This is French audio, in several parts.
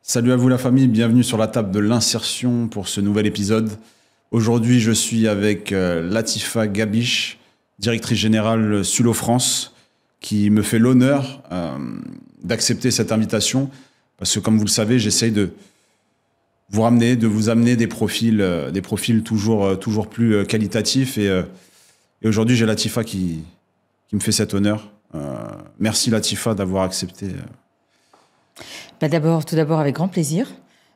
Salut à vous la famille, bienvenue sur la table de l'insertion pour ce nouvel épisode. Aujourd'hui, je suis avec Latifa Gabiche, directrice générale Sulo France, qui me fait l'honneur d'accepter cette invitation parce que, comme vous le savez, j'essaye de vous amener des profils toujours plus qualitatifs. Et aujourd'hui, j'ai Latifa qui me fait cet honneur. Merci Latifa d'avoir accepté. Tout d'abord, avec grand plaisir.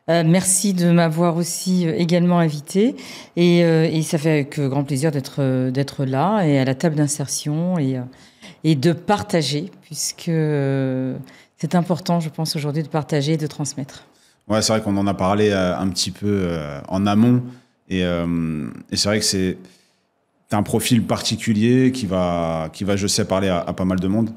Merci de m'avoir aussi également invité. Et ça fait avec grand plaisir d'être là et à la table d'insertion et de partager, puisque c'est important, je pense, aujourd'hui de partager et de transmettre. Ouais, c'est vrai qu'on en a parlé un petit peu en amont. Et c'est vrai que c'est un profil particulier qui va, je sais, parler à pas mal de monde.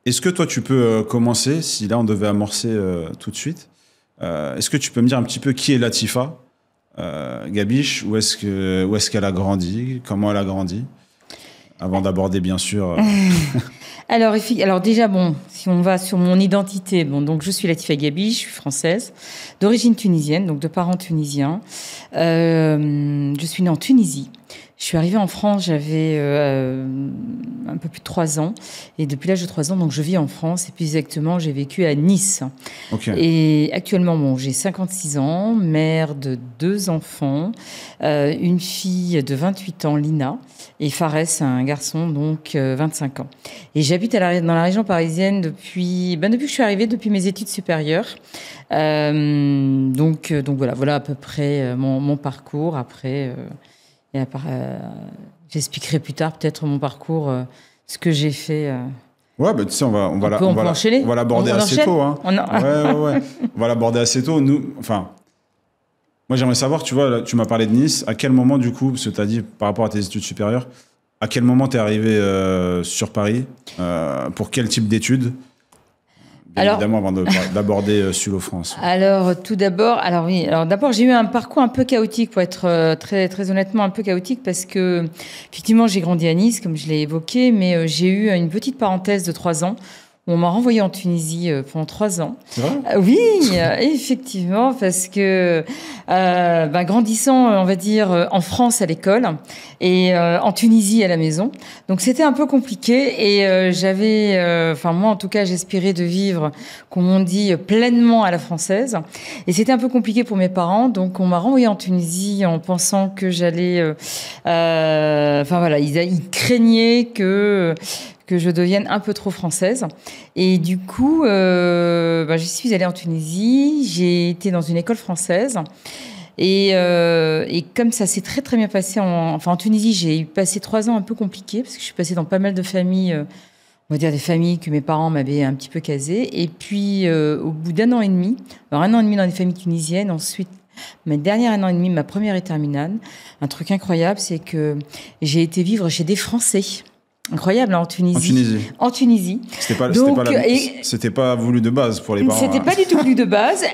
Est-ce que toi, tu peux commencer, si là, on devait amorcer tout de suite, est-ce que tu peux me dire un petit peu qui est Latifa Gabiche, où est-ce qu'elle a grandi, comment elle a grandi, avant d'aborder, bien sûr... Alors déjà, si on va sur mon identité, donc je suis Latifa Gabiche, je suis française, d'origine tunisienne, donc de parents tunisiens. Je suis née en Tunisie. Je suis arrivée en France, j'avais un peu plus de 3 ans. Et depuis l'âge de 3 ans, donc je vis en France. Et plus exactement, j'ai vécu à Nice. Okay. Et actuellement, j'ai 56 ans, mère de 2 enfants, une fille de 28 ans, Lina, et Fares, un garçon, donc 25 ans. Et j'habite dans la région parisienne depuis que je suis arrivée, depuis mes études supérieures. Donc voilà à peu près mon parcours. Après... j'expliquerai plus tard peut-être mon parcours, ce que j'ai fait. Ouais, tu sais, on va l'aborder assez tôt. Hein. Ouais. On va l'aborder assez tôt. Moi, j'aimerais savoir, tu vois, là, tu m'as parlé de Nice. À quel moment, du coup, parce que tu as dit par rapport à tes études supérieures, à quel moment tu es arrivé sur Paris pour quel type d'études? Évidemment, avant d'aborder Sulo France. Tout d'abord, j'ai eu un parcours un peu chaotique, pour être très, très honnêtement un peu chaotique, parce que, effectivement, j'ai grandi à Nice, comme je l'ai évoqué, mais j'ai eu une petite parenthèse de 3 ans. On m'a renvoyée en Tunisie pendant 3 ans. C'est vrai ? Oui, effectivement, parce que grandissant, on va dire, en France à l'école et en Tunisie à la maison. Donc c'était un peu compliqué et moi en tout cas, j'aspirais de vivre, comme on dit, pleinement à la française. Et c'était un peu compliqué pour mes parents, donc on m'a renvoyée en Tunisie en pensant que j'allais... ils craignaient que je devienne un peu trop française. Et du coup, je suis allée en Tunisie. J'ai été dans une école française. Et comme ça s'est très, très bien passé en Tunisie, j'ai passé 3 ans un peu compliqués parce que je suis passée dans pas mal de familles, on va dire des familles que mes parents m'avaient un petit peu casées. Et puis, au bout d'1 an et demi, alors 1 an et demi dans les familles tunisiennes, ensuite, ma dernière 1 an et demi, ma première et terminale, un truc incroyable, c'est que j'ai été vivre chez des Français. Incroyable, hein, en Tunisie. En Tunisie. C'était pas voulu de base pour les parents. C'était pas du tout voulu de base.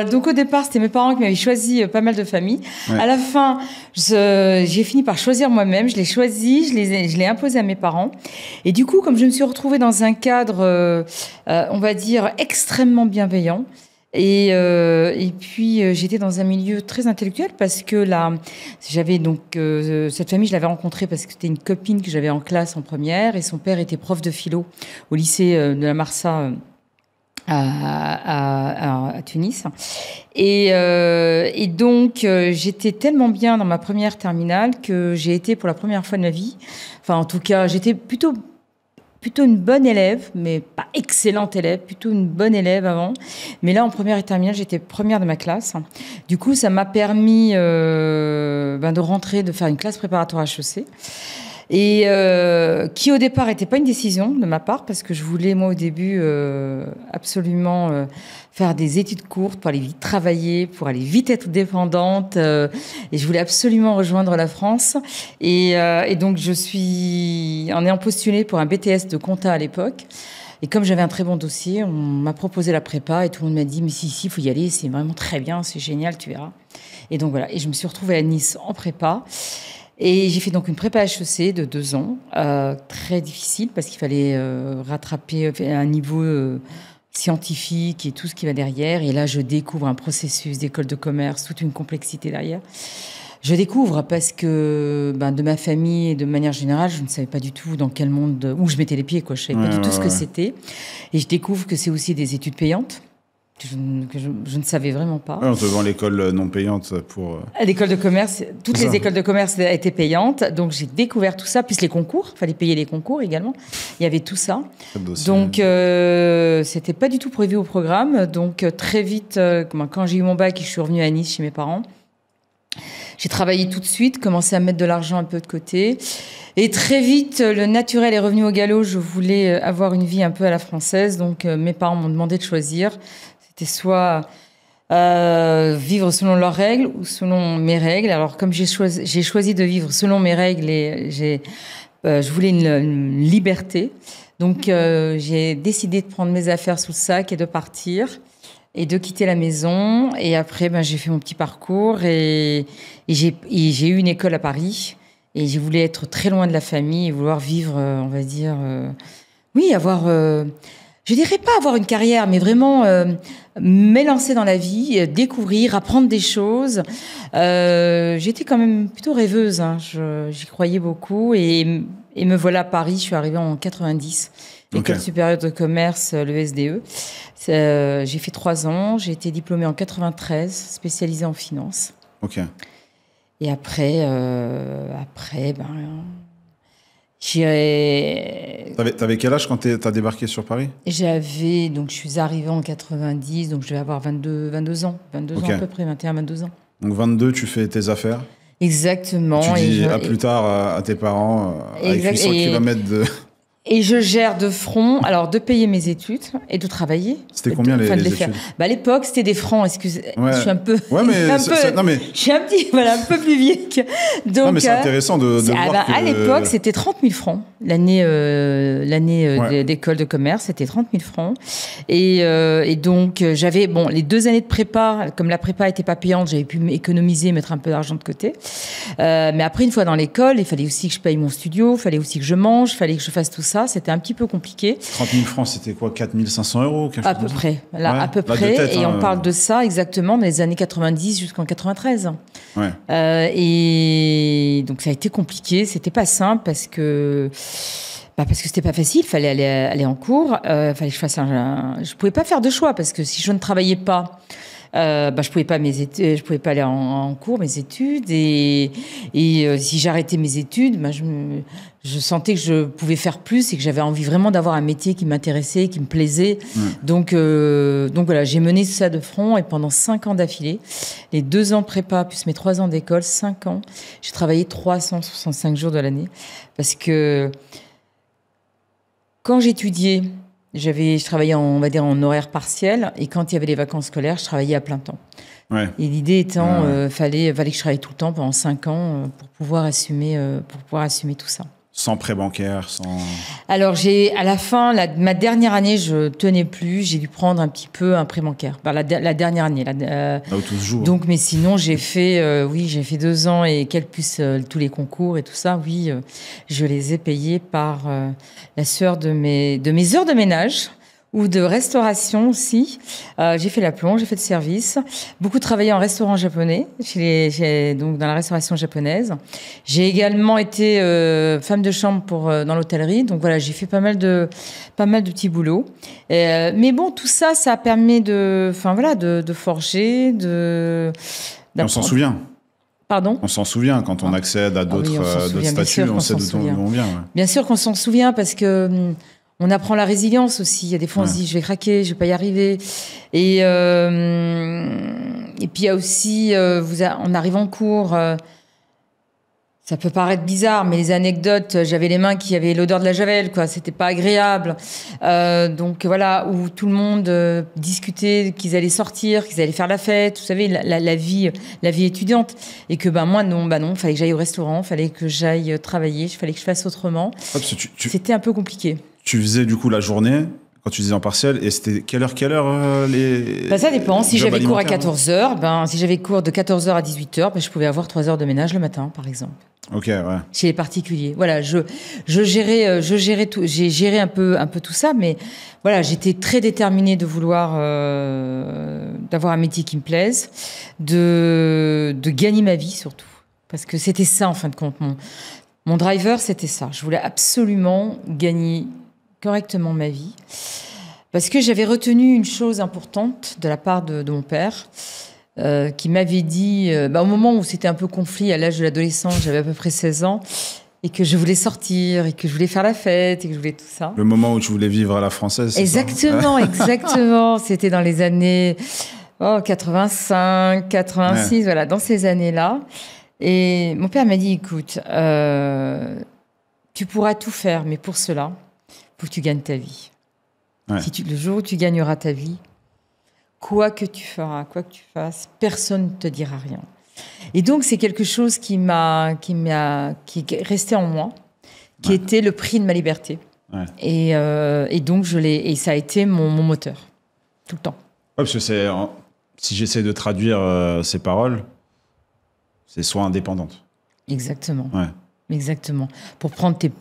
Donc au départ, c'était mes parents qui m'avaient choisi pas mal de familles. Ouais. À la fin, j'ai fini par choisir moi-même. Je l'ai choisi, je l'ai imposé à mes parents. Et du coup, comme je me suis retrouvée dans un cadre, on va dire, extrêmement bienveillant, et puis j'étais dans un milieu très intellectuel parce que j'avais donc cette famille, je l'avais rencontrée parce que c'était une copine que j'avais en classe en première et son père était prof de philo au lycée de la Marsa à Tunis. Et donc j'étais tellement bien dans ma première terminale que j'ai été pour la première fois de ma vie, enfin en tout cas j'étais plutôt une bonne élève, mais pas excellente élève, plutôt une bonne élève avant. Mais là, en première et terminale, j'étais première de ma classe. Du coup, ça m'a permis de rentrer, de faire une classe préparatoire HEC. Et qui, au départ, n'était pas une décision de ma part, parce que je voulais, moi, au début, absolument faire des études courtes pour aller vite travailler, pour aller vite être dépendante. Et je voulais absolument rejoindre la France. Et donc, en ayant postulé pour un BTS de compta à l'époque. Et comme j'avais un très bon dossier, on m'a proposé la prépa et tout le monde m'a dit « Mais si, il faut y aller, c'est vraiment très bien, c'est génial, tu verras. » Et donc, voilà. Et je me suis retrouvée à Nice en prépa. Et j'ai fait donc une prépa HEC de 2 ans, très difficile parce qu'il fallait rattraper un niveau scientifique et tout ce qui va derrière. Et là, je découvre un processus d'école de commerce, toute une complexité derrière. Je découvre parce que de ma famille et de manière générale, je ne savais pas du tout dans quel monde, où je mettais les pieds, quoi. Je ne savais pas du tout ce que c'était. Et je découvre que c'est aussi des études payantes. Que je ne savais vraiment pas. Ouais, on te vend l'école non payante pour... L'école de commerce, toutes les écoles de commerce étaient payantes. Donc, j'ai découvert tout ça, plus les concours. Il fallait payer les concours également. Il y avait tout ça. Donc, c'était pas du tout prévu au programme. Donc, très vite, quand j'ai eu mon bac et je suis revenue à Nice chez mes parents, j'ai travaillé tout de suite, commencé à mettre de l'argent un peu de côté. Et très vite, le naturel est revenu au galop. Je voulais avoir une vie un peu à la française. Donc, mes parents m'ont demandé de choisir. C'était soit vivre selon leurs règles ou selon mes règles. Alors, comme j'ai choisi de vivre selon mes règles, et je voulais une liberté. Donc, j'ai décidé de prendre mes affaires sous le sac et de partir et de quitter la maison. Et après, j'ai fait mon petit parcours et j'ai eu une école à Paris. Et je voulais être très loin de la famille et vouloir vivre, on va dire... oui, avoir... je dirais pas avoir une carrière, mais vraiment m'élancer dans la vie, découvrir, apprendre des choses. J'étais quand même plutôt rêveuse, hein. J'y croyais beaucoup. Et me voilà à Paris, je suis arrivée en 90, École supérieure de commerce, le SDE. J'ai fait 3 ans, j'ai été diplômée en 93, spécialisée en finance. Ok. Et après, T'avais quel âge quand t'as débarqué sur Paris? Donc je suis arrivée en 90, donc je vais avoir 22 ans. 22 ans à peu près, 21, 22 ans. Donc 22, tu fais tes affaires? Exactement. Tu dis à plus tard à tes parents, avec 800 km de... Et je gère de front, alors de payer mes études et de travailler. C'était combien les études? À l'époque, c'était des francs. Excusez, je suis un peu. Ouais, mais je suis un peu plus vieille. Donc, non, mais c'est intéressant de voir que... À l'époque, c'était 30 000 francs. L'année d'école de commerce, c'était 30 000 francs. Et donc, j'avais les 2 années de prépa. Comme la prépa n'était pas payante, j'avais pu économiser, mettre un peu d'argent de côté. Mais après, une fois dans l'école, il fallait aussi que je paye mon studio, il fallait aussi que je mange, il fallait que je fasse tout ça. C'était un petit peu compliqué. 30 000 francs, c'était quoi, 4 500 €? À peu près. À peu près. Et on parle de ça exactement dans les années 90 jusqu'en 93. Ouais. Et donc, ça a été compliqué. C'était pas simple parce que c'était pas facile. Il fallait aller en cours. Fallait que je fasse je pouvais pas faire de choix parce que si je ne travaillais pas, je pouvais pas aller en cours, mes études, et si j'arrêtais mes études, je sentais que je pouvais faire plus et que j'avais envie vraiment d'avoir un métier qui m'intéressait, qui me plaisait. Donc voilà, j'ai mené ça de front et pendant 5 ans d'affilée, les 2 ans de prépa plus mes 3 ans d'école, 5 ans, j'ai travaillé 365 jours de l'année parce que quand j'étudiais, je travaillais en horaire partiel et quand il y avait les vacances scolaires, je travaillais à plein temps. Ouais. Et l'idée étant, fallait que je travaille tout le temps pendant 5 ans pour pouvoir assumer tout ça. Sans prêt bancaire, sans... Alors, à la fin, ma dernière année, je tenais plus. J'ai dû prendre un petit peu un prêt bancaire. La dernière année. Là où tout se joue. Donc, mais sinon, j'ai fait 2 ans et quelques plus tous les concours et tout ça. Oui, je les ai payés par la sueur de mes heures de ménage. Ou de restauration aussi. J'ai fait la plonge, j'ai fait de service. Beaucoup travaillé en restaurant japonais, donc dans la restauration japonaise. J'ai également été femme de chambre dans l'hôtellerie. Donc voilà, j'ai fait pas mal de petits boulots. Mais bon, tout ça, ça a permis de forger, on s'en souvient. Pardon ? On s'en souvient quand on accède à d'autres statuts, on sait d'où on vient. Ouais. Bien sûr qu'on s'en souvient parce que on apprend la résilience aussi. Il y a des fois, on se dit, je vais craquer, je vais pas y arriver. Et puis, il y a aussi, on arrive en cours, ça peut paraître bizarre, mais les anecdotes, j'avais les mains qui avaient l'odeur de la javel, quoi. C'était pas agréable. Donc, voilà, où tout le monde discutait qu'ils allaient sortir, qu'ils allaient faire la fête. Vous savez, la vie étudiante. Et que, moi, non, fallait que j'aille au restaurant, fallait que j'aille travailler, fallait que je fasse autrement. C'était un peu compliqué. Tu faisais du coup la journée, quand tu disais en partiel, et c'était quelle heure les... Ça dépend. Si jobs j'avais cours à alimentaires, 14h, si j'avais cours de 14h à 18h, je pouvais avoir 3 heures de ménage le matin, par exemple. Ok, ouais. Chez les particuliers. Voilà, je gérais tout, j'ai géré un peu tout ça, mais voilà, j'étais très déterminée de vouloir d'avoir un métier qui me plaise, de gagner ma vie surtout, parce que c'était ça en fin de compte. Mon driver, c'était ça. Je voulais absolument gagner correctement ma vie, parce que j'avais retenu une chose importante de la part de mon père. Qui m'avait dit, au moment où c'était un peu conflit, à l'âge de l'adolescence, j'avais à peu près 16 ans, et que je voulais sortir, et que je voulais faire la fête, et que je voulais tout ça. Le moment où tu voulais vivre à la française, c'est exactement, ça exactement. C'était dans les années 85, 86, voilà, dans ces années-là. Et mon père m'a dit, écoute, tu pourras tout faire, mais pour cela, il faut que tu gagnes ta vie. Ouais. Le jour où tu gagneras ta vie, quoi que tu feras, quoi que tu fasses, personne ne te dira rien. Et donc, c'est quelque chose qui est resté en moi, qui était le prix de ma liberté. Ouais. Et donc, et ça a été mon moteur, tout le temps. Ouais, parce que si j'essaie de traduire ces paroles, c'est soit indépendante. Exactement. Ouais. Exactement. Pour prendre tes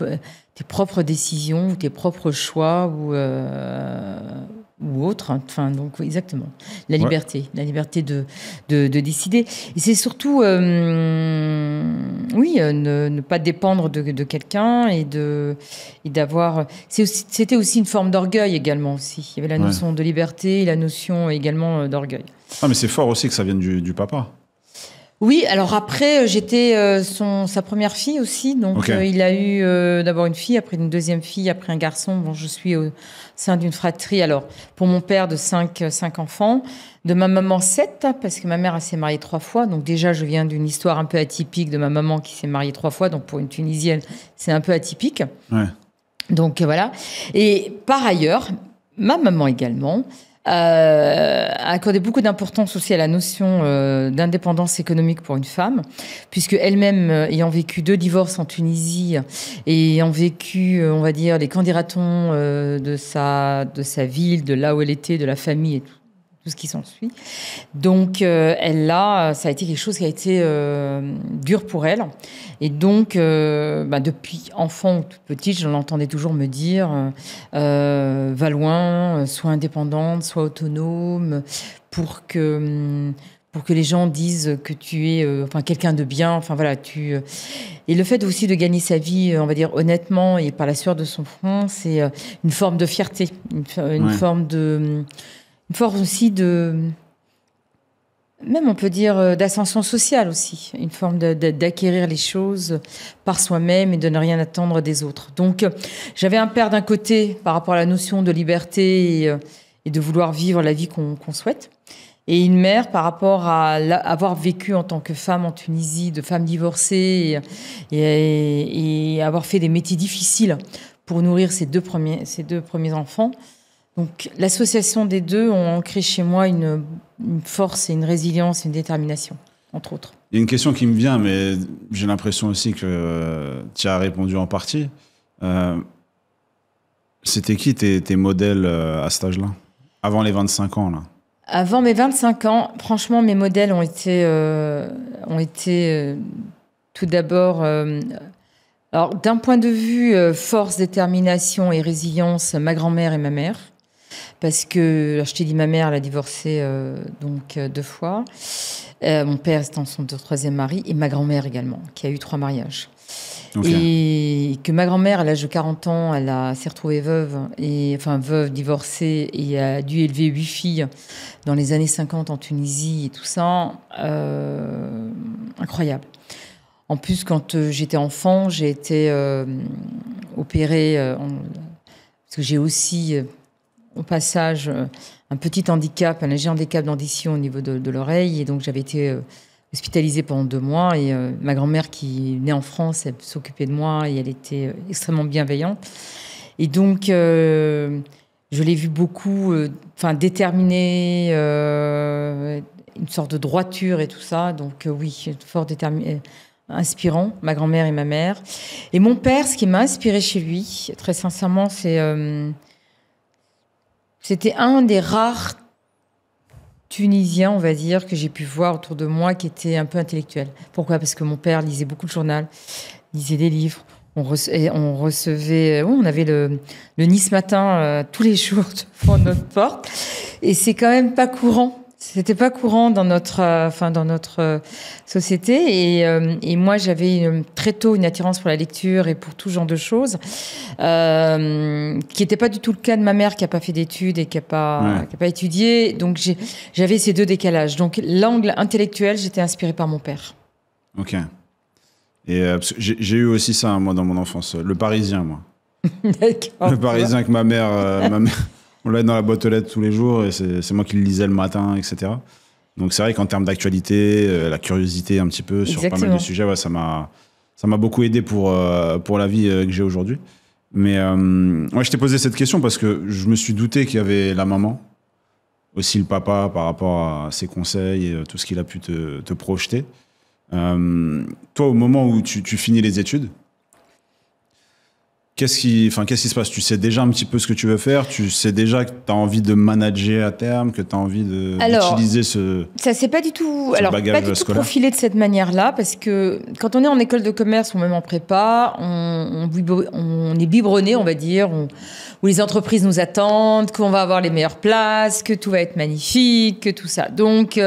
propres décisions, ou tes propres choix, ou autre. Enfin, donc, exactement. La liberté. La liberté de décider. Et c'est surtout, ne pas dépendre de quelqu'un et d'avoir... C'était aussi une forme d'orgueil également aussi. Il y avait la notion de liberté et la notion également d'orgueil. Ah, mais c'est fort aussi que ça vienne du papa. Oui, alors après, j'étais sa première fille aussi. Donc, il a eu d'abord une fille, après une deuxième fille, après un garçon. Bon, je suis au sein d'une fratrie. Alors, pour mon père, de 5 enfants. De ma maman, 7, parce que ma mère, elle s'est mariée 3 fois. Donc, déjà, je viens d'une histoire un peu atypique de ma maman qui s'est mariée 3 fois. Donc, pour une Tunisienne, c'est un peu atypique. Ouais. Donc, voilà. Et par ailleurs, ma maman également... a accordé beaucoup d'importance aussi à la notion d'indépendance économique pour une femme, puisque elle-même, ayant vécu 2 divorces en Tunisie et ayant vécu, on va dire, les candidatons de sa ville, de là où elle était, de la famille et tout ce qui s'ensuit. Donc, ça a été quelque chose qui a été dur pour elle. Et donc, depuis enfant ou toute petite, je l'entendais toujours me dire va loin, sois indépendante, sois autonome, pour que les gens disent que tu es quelqu'un de bien. Enfin, voilà, Et le fait aussi de gagner sa vie, on va dire, honnêtement et par la sueur de son front, c'est une forme de fierté, une forme aussi même on peut dire d'ascension sociale aussi, une forme d'acquérir les choses par soi-même et de ne rien attendre des autres. Donc j'avais un père d'un côté par rapport à la notion de liberté et de vouloir vivre la vie qu'on souhaite, et une mère par rapport à avoir vécu en tant que femme en Tunisie, de femme divorcée et avoir fait des métiers difficiles pour nourrir ses deux premiers enfants. Donc, l'association des deux ont ancré chez moi une force et une résilience et une détermination, entre autres. Il y a une question qui me vient, mais j'ai l'impression aussi que tu as répondu en partie. C'était qui tes modèles à cet âge-là, avant les 25 ans là? Avant mes 25 ans, franchement, mes modèles ont été tout d'abord... alors, d'un point de vue force, détermination et résilience, ma grand-mère et ma mère. Parce que, alors je t'ai dit, ma mère, elle a divorcé 2 fois. Mon père étant son 3e mari. Et ma grand-mère également, qui a eu 3 mariages. Okay. Et que ma grand-mère, à l'âge de 40 ans, s'est retrouvée veuve, divorcée, et a dû élever 8 filles dans les années 50 en Tunisie et tout ça. Incroyable. En plus, quand j'étais enfant, j'ai été opérée, parce que j'ai aussi, au passage, un petit handicap, un léger handicap d'audition au niveau de l'oreille. Et donc, j'avais été hospitalisée pendant 2 mois. Et ma grand-mère, qui est née en France, elle s'occupait de moi et elle était extrêmement bienveillante. Et donc, je l'ai vue beaucoup déterminée, une sorte de droiture et tout ça. Donc, oui, fort déterminée. Inspirant, ma grand-mère et ma mère. Et mon père, ce qui m'a inspiré chez lui, très sincèrement, c'est C'était un des rares Tunisiens, on va dire, que j'ai pu voir autour de moi qui était un peu intellectuel. Pourquoi? Parce que mon père lisait beaucoup de journal, lisait des livres. On recevait, on avait le Nice Matin tous les jours devant notre porte. Et c'est quand même pas courant. C'était pas courant dans notre société. Et moi, j'avais très tôt une attirance pour la lecture et pour tout genre de choses, qui n'était pas du tout le cas de ma mère, qui a pas fait d'études et qui a pas étudié. Donc j'avais ces deux décalages. Donc l'angle intellectuel, j'étais inspirée par mon père. Ok. Et j'ai eu aussi ça, moi, dans mon enfance. Le Parisien, moi. D'accord. Le Parisien avec ma mère. On l'avait dans la boîte aux lettres tous les jours et c'est moi qui le lisais le matin, etc. Donc c'est vrai qu'en termes d'actualité, la curiosité un petit peu sur pas mal de sujets, ouais, ça m'a beaucoup aidé pour la vie que j'ai aujourd'hui. Mais ouais, je t'ai posé cette question parce que je me suis douté qu'il y avait la maman, aussi le papa par rapport à ses conseils et tout ce qu'il a pu te projeter. Toi, au moment où tu finis les études, qu'est-ce qui se passe? Tu sais déjà un petit peu ce que tu veux faire? Tu sais déjà que tu as envie de manager à terme, que tu as envie d'utiliser ça s'est pas du tout, bagage scolaire profilé de cette manière-là, parce que quand on est en école de commerce ou même en prépa, on est biberonné, on va dire, où les entreprises nous attendent, qu'on va avoir les meilleures places, que tout va être magnifique, que tout ça. Donc,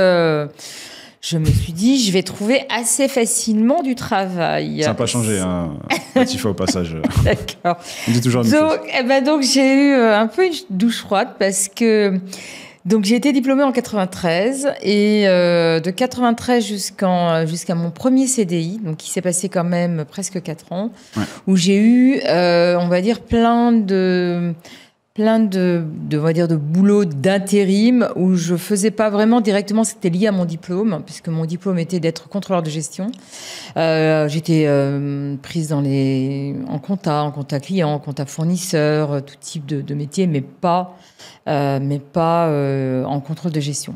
je me suis dit, je vais trouver assez facilement du travail. Ça n'a pas changé, hein, Latifa, au passage. D'accord. On dit toujours la même chose. Donc, j'ai eu un peu une douche froide parce que j'ai été diplômée en 93 et de 93 jusqu'à mon premier CDI, donc qui s'est passé quand même presque 4 ans, où j'ai eu, on va dire, plein de on va dire, de boulot d'intérim où je faisais pas vraiment directement, c'était lié à mon diplôme, puisque mon diplôme était d'être contrôleur de gestion. J'étais prise en compta client, en compta fournisseur, tout type de métier, mais pas en contrôle de gestion.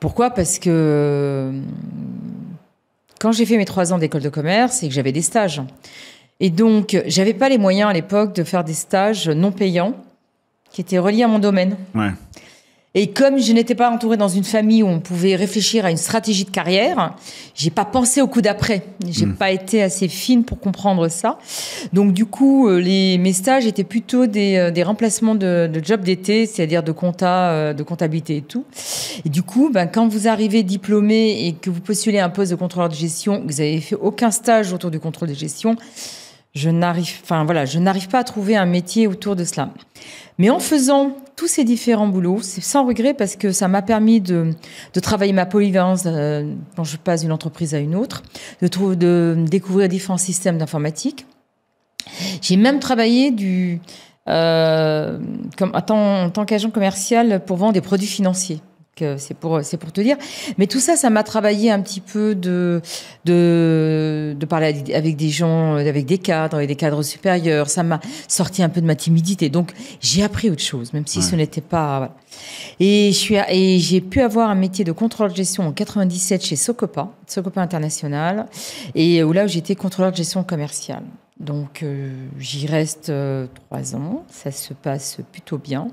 Pourquoi? Parce que quand j'ai fait mes 3 ans d'école de commerce et que j'avais des stages, et donc j'avais pas les moyens à l'époque de faire des stages non payants qui était relié à mon domaine. Ouais. Et comme je n'étais pas entourée dans une famille où on pouvait réfléchir à une stratégie de carrière, j'ai pas pensé au coup d'après. J'ai pas été assez fine pour comprendre ça. Donc du coup, mes stages étaient plutôt des remplacements de jobs d'été, c'est-à-dire de comptabilité et tout. Et du coup, quand vous arrivez diplômé et que vous postulez un poste de contrôleur de gestion, que vous avez fait aucun stage autour du contrôle de gestion, je n'arrive pas à trouver un métier autour de cela. Mais en faisant tous ces différents boulots, c'est sans regret parce que ça m'a permis de travailler ma polyvalence quand je passe d'une entreprise à une autre, de découvrir différents systèmes d'informatique. J'ai même travaillé en tant qu'agent commercial pour vendre des produits financiers. C'est pour te dire. Mais tout ça m'a travaillé un petit peu de parler avec des gens, avec des cadres et des cadres supérieurs. Ça m'a sorti un peu de ma timidité. Donc, j'ai appris autre chose, même si ce n'était pas... Voilà. Et j'ai pu avoir un métier de contrôleur de gestion en 97 chez Socopa International, et où j'étais contrôleur de gestion commerciale. Donc, j'y reste 3 ans. Ça se passe plutôt bien.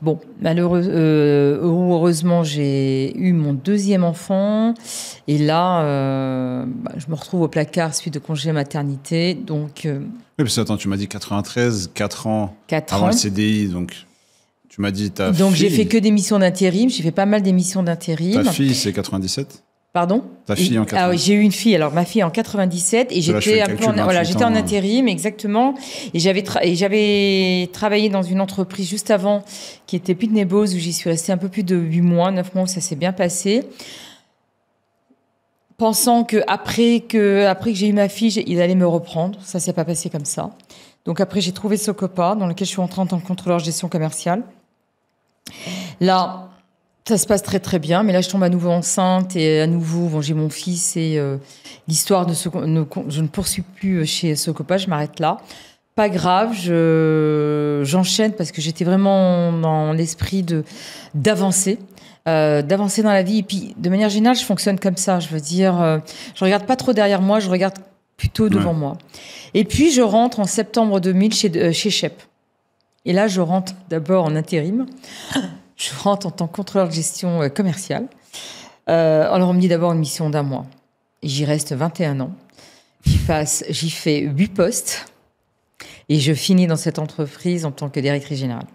Bon, heureusement, j'ai eu mon 2e enfant. Et là, je me retrouve au placard suite de congé maternité. Donc, oui, parce que attends, tu m'as dit 93, 4 ans avant ans. le CDI. Donc, tu m'as dit ta fille... Donc, j'ai fait que des missions d'intérim. J'ai fait pas mal d'émissions d'intérim. Ta fille, c'est 97 ? Pardon? Ta fille en 97. Ah oui, j'ai eu une fille. Alors, ma fille en 97 et j'étais en intérim, exactement. Et j'avais travaillé dans une entreprise juste avant qui était Pitney Bowes où j'y suis restée un peu plus de 8 mois, 9 mois, où ça s'est bien passé. Pensant que après que j'ai eu ma fille, il allait me reprendre. Ça s'est pas passé comme ça. Donc après, j'ai trouvé Socopa, dans lequel je suis entrée en tant que contrôleur de gestion commerciale. Là, ça se passe très très bien, mais là je tombe à nouveau enceinte et à nouveau j'ai mon fils et l'histoire je ne poursuis plus chez Socopa, je m'arrête là. Pas grave, j'enchaîne parce que j'étais vraiment dans l'esprit d'avancer dans la vie, et puis de manière générale je fonctionne comme ça, je veux dire, je regarde pas trop derrière moi, je regarde plutôt devant moi. Et puis je rentre en septembre 2000 chez Shep. Et là, je rentre d'abord en intérim. Je rentre en tant que contrôleur de gestion commerciale. Alors, on me dit d'abord une mission d'1 mois. Et j'y reste 21 ans. J'y fais 8 postes. Et je finis dans cette entreprise en tant que directrice générale.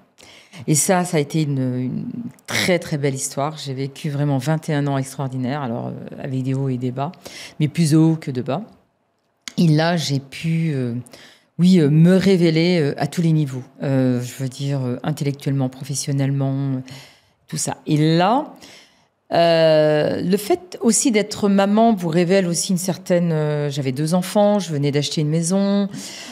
Et ça a été une très, très belle histoire. J'ai vécu vraiment 21 ans extraordinaires, alors avec des hauts et des bas, mais plus hauts que de bas. Et là, j'ai pu, me révéler à tous les niveaux. Je veux dire, intellectuellement, professionnellement, tout ça. Et là, le fait aussi d'être maman vous révèle aussi une certaine... j'avais 2 enfants, je venais d'acheter une maison,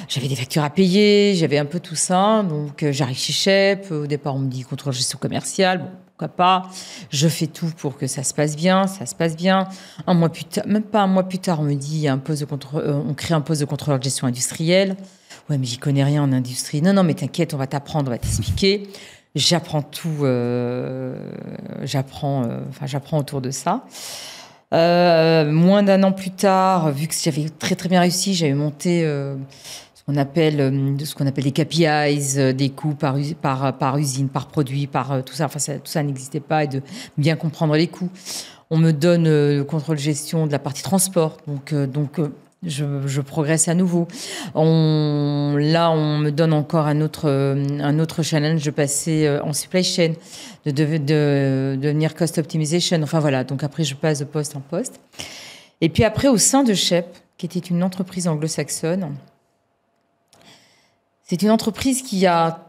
j'avais des factures à payer, j'avais un peu tout ça. Donc j'arrive chez Shep, au départ on me dit contrôle gestion commerciale, bon, pourquoi pas. Je fais tout pour que ça se passe bien, ça se passe bien. 1 mois plus tard, même pas 1 mois plus tard, on me dit il y a un poste de on crée un poste de contrôleur de gestion industrielle. Ouais, mais j'y connais rien en industrie. Non, mais t'inquiète, on va t'apprendre, on va t'expliquer. J'apprends tout, j'apprends autour de ça. Moins d'1 an plus tard, vu que j'avais très très bien réussi, j'avais monté ce qu'on appelle des KPIs, des coûts par usine, par produit, par tout ça. Enfin, tout ça n'existait pas, et de bien comprendre les coûts. On me donne le contrôle de gestion de la partie transport, donc je progresse à nouveau. On me donne encore un autre challenge de passer en supply chain, de devenir cost optimization. Enfin voilà, donc après je passe de poste en poste. Et puis après, au sein de Shep, qui était une entreprise anglo-saxonne, c'est une entreprise qui a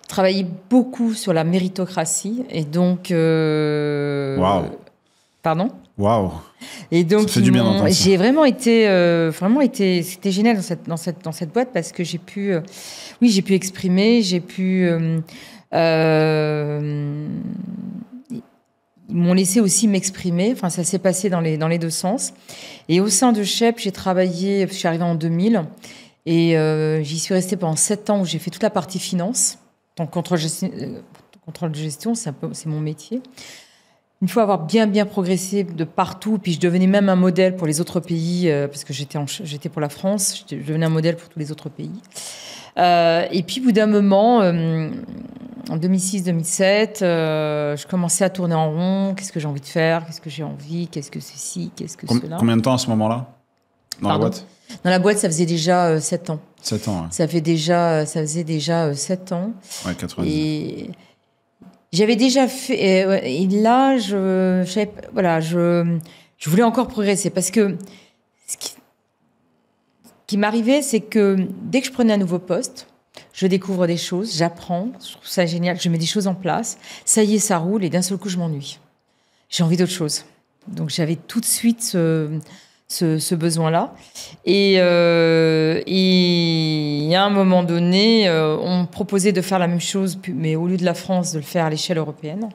travaillé beaucoup sur la méritocratie. Et donc... Waouh. Pardon ? Waouh. Et donc, ça fait du bien d'entendre ça. j'ai vraiment été, c'était génial dans cette boîte parce que j'ai pu exprimer, ils m'ont laissé aussi m'exprimer. Enfin, ça s'est passé dans les 2 sens. Et au sein de Shep, j'ai travaillé, je suis arrivée en 2000 et j'y suis restée pendant 7 ans où j'ai fait toute la partie finance. Donc, contrôle de gestion, c'est mon métier. Une fois avoir bien progressé de partout, puis je devenais même un modèle pour les autres pays, parce que j'étais pour la France, je devenais un modèle pour tous les autres pays. Et puis, au bout d'un moment, en 2006-2007, je commençais à tourner en rond. Qu'est-ce que j'ai envie de faire ? Qu'est-ce que j'ai envie ? Qu'est-ce que ceci ? Qu'est-ce que cela ? Combien de temps à ce moment-là dans la boîte ? Dans la boîte, ça faisait déjà 7 ans. 7 ans, ouais. Ça faisait déjà 7 ans. Ouais, 90. Et... j'avais déjà fait... et là, je voulais encore progresser. Parce que ce qui m'arrivait, c'est que dès que je prenais un nouveau poste, je découvre des choses, j'apprends, je trouve ça génial, je mets des choses en place, ça y est, ça roule, et d'un seul coup, je m'ennuie. J'ai envie d'autre chose. Donc, j'avais tout de suite ce besoin-là. Et à un moment donné, on me proposait de faire la même chose, mais au lieu de la France, de le faire à l'échelle européenne.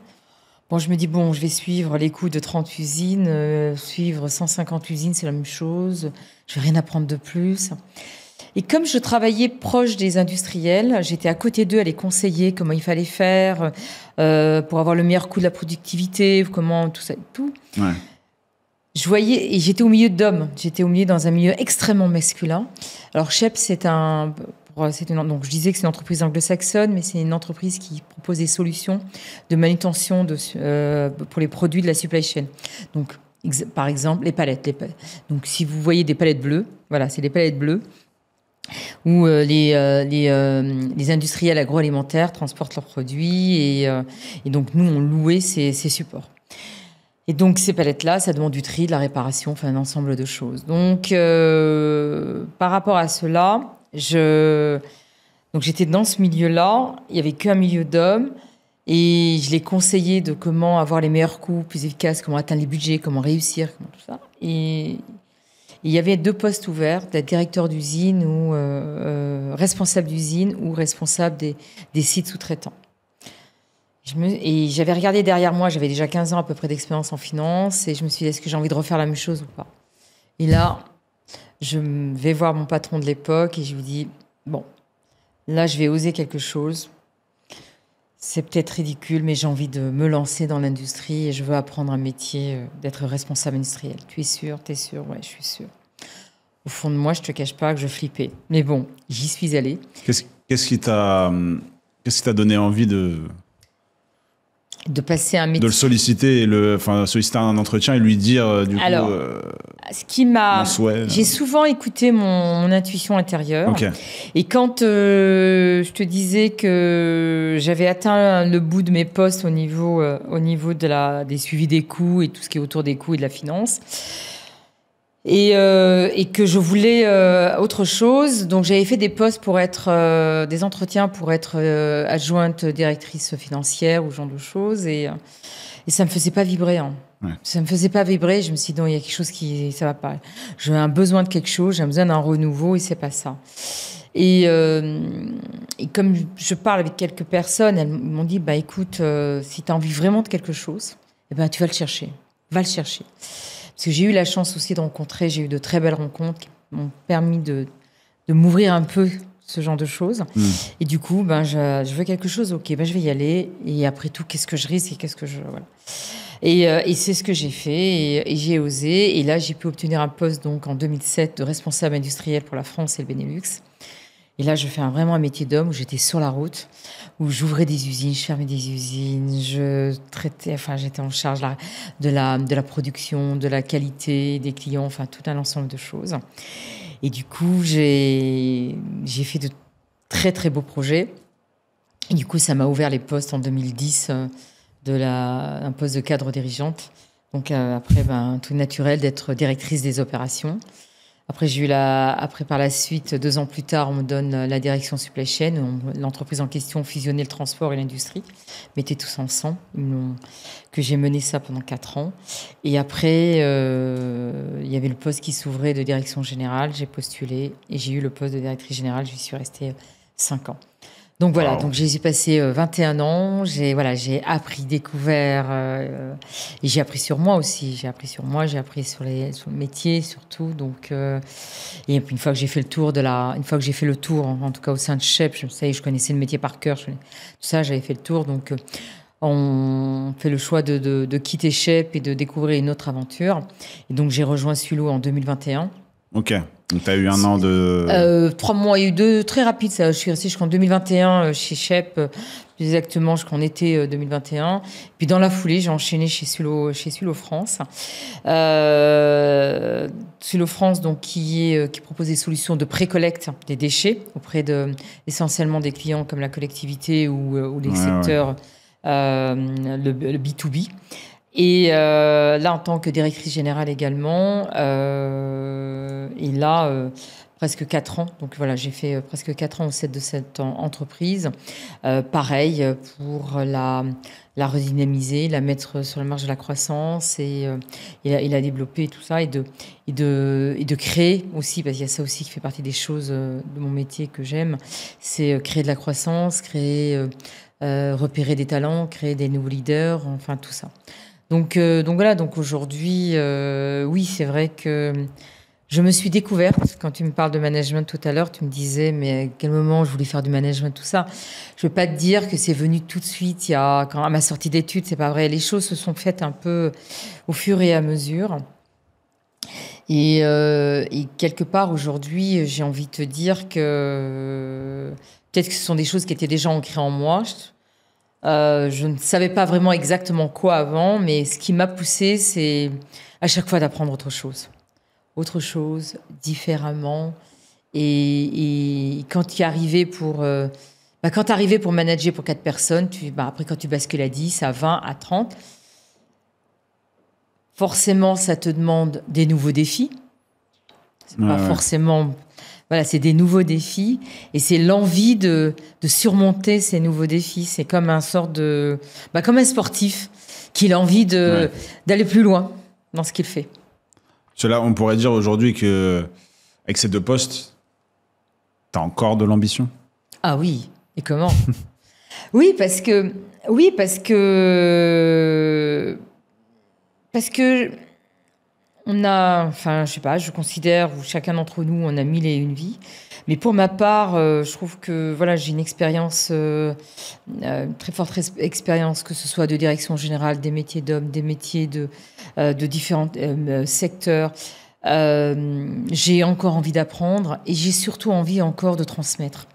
Bon, je me dis, je vais suivre les coûts de 30 usines, suivre 150 usines, c'est la même chose. Je vais rien apprendre de plus. Et comme je travaillais proche des industriels, j'étais à côté d'eux à les conseiller comment il fallait faire pour avoir le meilleur coût de la productivité, comment tout ça et tout. Ouais. Je voyais, et j'étais au milieu d'hommes. J'étais au milieu dans un milieu extrêmement masculin. Alors, Shep, donc je disais que c'est une entreprise anglo-saxonne, mais c'est une entreprise qui propose des solutions de manutention pour les produits de la supply chain. Donc, par exemple, les palettes. Donc, si vous voyez des palettes bleues, voilà, c'est des palettes bleues où les industriels agroalimentaires transportent leurs produits et donc nous, on louait ces supports. Et donc, ces palettes-là, ça demande du tri, de la réparation, enfin, un ensemble de choses. Donc, par rapport à cela, donc j'étais dans ce milieu-là, il n'y avait qu'un milieu d'hommes, et je les conseillais de comment avoir les meilleurs coûts, plus efficaces, comment atteindre les budgets, comment réussir, comment tout ça. Et il y avait 2 postes ouverts, d'être directeur d'usine ou responsable d'usine ou responsable des sites sous-traitants. Et j'avais regardé derrière moi, j'avais déjà 15 ans à peu près d'expérience en finance, et je me suis dit, est-ce que j'ai envie de refaire la même chose ou pas ? Et là, je vais voir mon patron de l'époque et je lui dis, là, je vais oser quelque chose. C'est peut-être ridicule, mais j'ai envie de me lancer dans l'industrie et je veux apprendre un métier d'être responsable industriel. Tu es sûr ? T'es sûr ? Ouais, je suis sûre. Au fond de moi, je te cache pas que je flippais. Mais bon, j'y suis allée. Qu'est-ce qui t'a Qu'est-ce qui t'a donné envie de passer un métier. De le solliciter, solliciter un entretien et lui dire ce qui m'a... mon souhait. J'ai souvent écouté mon intuition intérieure. Okay. Et quand je te disais que j'avais atteint le bout de mes postes au niveau des suivis des coûts et tout ce qui est autour des coûts et de la finance, et que je voulais autre chose. Donc, j'avais fait des postes pour être... des entretiens pour être adjointe directrice financière ou ce genre de choses. Et ça ne me faisait pas vibrer. Hein. Ouais. Ça ne me faisait pas vibrer. Je me suis dit, non, il y a quelque chose qui... ça ne va pas. J'ai un besoin de quelque chose, j'ai besoin d'un renouveau et ce n'est pas ça. Et comme je parle avec quelques personnes, elles m'ont dit, bah, écoute, si tu as envie vraiment de quelque chose, eh ben, tu vas le chercher. Va le chercher. Parce que j'ai eu la chance aussi de rencontrer, j'ai eu de très belles rencontres qui m'ont permis de m'ouvrir un peu ce genre de choses. Et du coup, ben, je veux quelque chose, ok, ben, je vais y aller. Et après tout, qu'est-ce que je risque et qu'est-ce que je... Voilà. Et c'est ce que j'ai fait et j'ai osé. Et là, j'ai pu obtenir un poste donc, en 2007 de responsable industriel pour la France et le Benelux. Et là, je fais vraiment un métier d'homme où j'étais sur la route, où j'ouvrais des usines, je fermais des usines, j'étais en charge de la production, de la qualité des clients, enfin, tout un ensemble de choses. Et du coup, j'ai fait de très, très beaux projets. Et du coup, ça m'a ouvert les postes en 2010 un poste de cadre dirigeante. Donc, après, tout naturel d'être directrice des opérations. Après, par la suite, 2 ans plus tard, on me donne la direction supply chain. L'entreprise en question fusionnait le transport et l'industrie, mettait tous ensemble. Que j'ai mené ça pendant 4 ans. Et après, il y avait le poste qui s'ouvrait de direction générale. J'ai postulé et j'ai eu le poste de directrice générale. J'y suis restée 5 ans. Donc voilà, donc j'ai passé 21 ans, j'ai appris, découvert, et j'ai appris sur moi aussi. J'ai appris sur le métier surtout. Donc, et puis une fois que j'ai fait le tour en tout cas au sein de Shep, je connaissais le métier par cœur, tout ça, j'avais fait le tour. Donc, on fait le choix de quitter Shep et de découvrir une autre aventure. Et donc j'ai rejoint Sulo en 2021. Ok. Donc, tu as eu un an de... 3 mois, il y a eu 2 très rapides. Ça. Je suis restée jusqu'en 2021 chez Shep, plus exactement jusqu'en été 2021. Puis dans la foulée, j'ai enchaîné chez Sulo France. Sulo France, donc, qui propose des solutions de pré-collecte des déchets auprès essentiellement des clients comme la collectivité ou les secteurs le B2B. Et là, en tant que directrice générale également, et là, presque 4 ans. Donc voilà, j'ai fait presque 4 ans au sein de cette entreprise. Pareil, pour la redynamiser, la mettre sur la marge de la croissance et la développer, tout ça, et de créer aussi, parce qu'il y a ça aussi qui fait partie des choses de mon métier que j'aime, c'est créer de la croissance, repérer des talents, créer des nouveaux leaders, enfin tout ça. Donc voilà, donc aujourd'hui, oui, c'est vrai que je me suis découverte. Quand tu me parles de management tout à l'heure, tu me disais, mais à quel moment je voulais faire du management, tout ça. Je ne veux pas te dire que c'est venu tout de suite, à ma sortie d'études, c'est pas vrai. Les choses se sont faites un peu au fur et à mesure. Et quelque part, aujourd'hui, j'ai envie de te dire que peut-être que ce sont des choses qui étaient déjà ancrées en moi. Je ne savais pas vraiment exactement quoi avant, mais ce qui m'a poussée, c'est à chaque fois d'apprendre autre chose, différemment. Et quand tu arrivais pour manager pour 4 personnes, après quand tu bascules à 10, à 20, à 30, forcément, ça te demande des nouveaux défis. C'est pas forcément... Voilà, c'est des nouveaux défis et c'est l'envie de surmonter ces nouveaux défis. C'est comme comme un sportif qui a envie d'aller plus loin dans ce qu'il fait. Cela, on pourrait dire aujourd'hui que avec ces 2 postes, t'as encore de l'ambition. Ah oui, et comment? Oui, parce que on a, je sais pas, je considère, où chacun d'entre nous, on a 1000 et une vies. Mais pour ma part, je trouve que j'ai une expérience, très forte expérience, que ce soit de direction générale, des métiers d'hommes, des métiers de différents secteurs. J'ai encore envie d'apprendre et j'ai surtout envie encore de transmettre.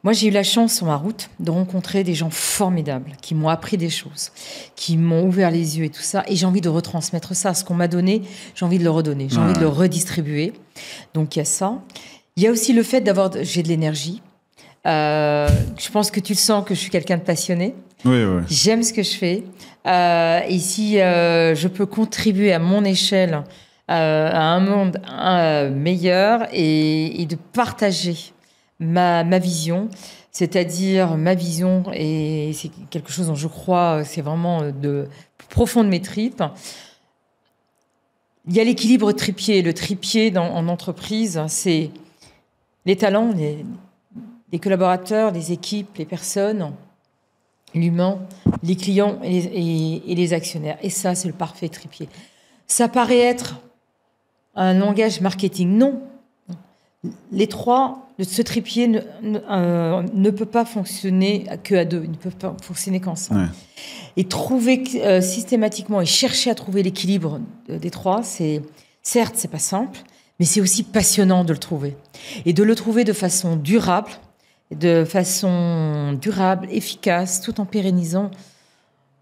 Moi, j'ai eu la chance sur ma route de rencontrer des gens formidables qui m'ont appris des choses, qui m'ont ouvert les yeux et tout ça. Et j'ai envie de retransmettre ça. Ce qu'on m'a donné, j'ai envie de le redonner. J'ai envie de le redistribuer. Donc, il y a ça. Il y a aussi le fait j'ai de l'énergie. Je pense que tu le sens que je suis quelqu'un de passionné. Oui, oui. J'aime ce que je fais. Et si je peux contribuer à mon échelle à un monde meilleur et de partager ma vision, c'est-à-dire ma vision, et c'est quelque chose dont je crois, c'est vraiment profond de mes tripes. Il y a l'équilibre tripier. Le tripier en entreprise, c'est les talents, les collaborateurs, les équipes, les personnes, l'humain, les clients et les actionnaire. Et ça, c'est le parfait tripier. Ça paraît être un langage marketing. Non. Les trois, ce tripier ne peut pas fonctionner qu'à deux. Il ne peut pas fonctionner qu'ensemble. Ouais. Et trouver systématiquement et chercher à trouver l'équilibre des trois, certes, c'est pas simple, mais c'est aussi passionnant de le trouver. Et de le trouver de façon durable, efficace, tout en pérennisant.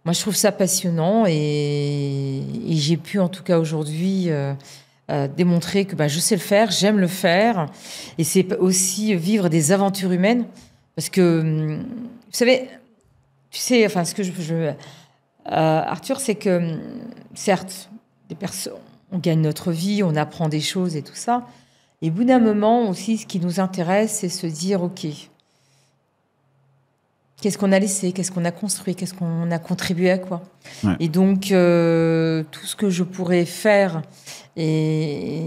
Moi, je trouve ça passionnant et j'ai pu, en tout cas aujourd'hui, démontrer que je sais le faire, j'aime le faire. Et c'est aussi vivre des aventures humaines. Parce que, vous savez, enfin, ce que Arthur, c'est que, certes, on gagne notre vie, on apprend des choses et tout ça. Et au bout d'un moment aussi, ce qui nous intéresse, c'est se dire, OK, qu'est-ce qu'on a laissé, qu'est-ce qu'on a construit, qu'est-ce qu'on a contribué à quoi. Ouais. Et donc, tout ce que je pourrais faire et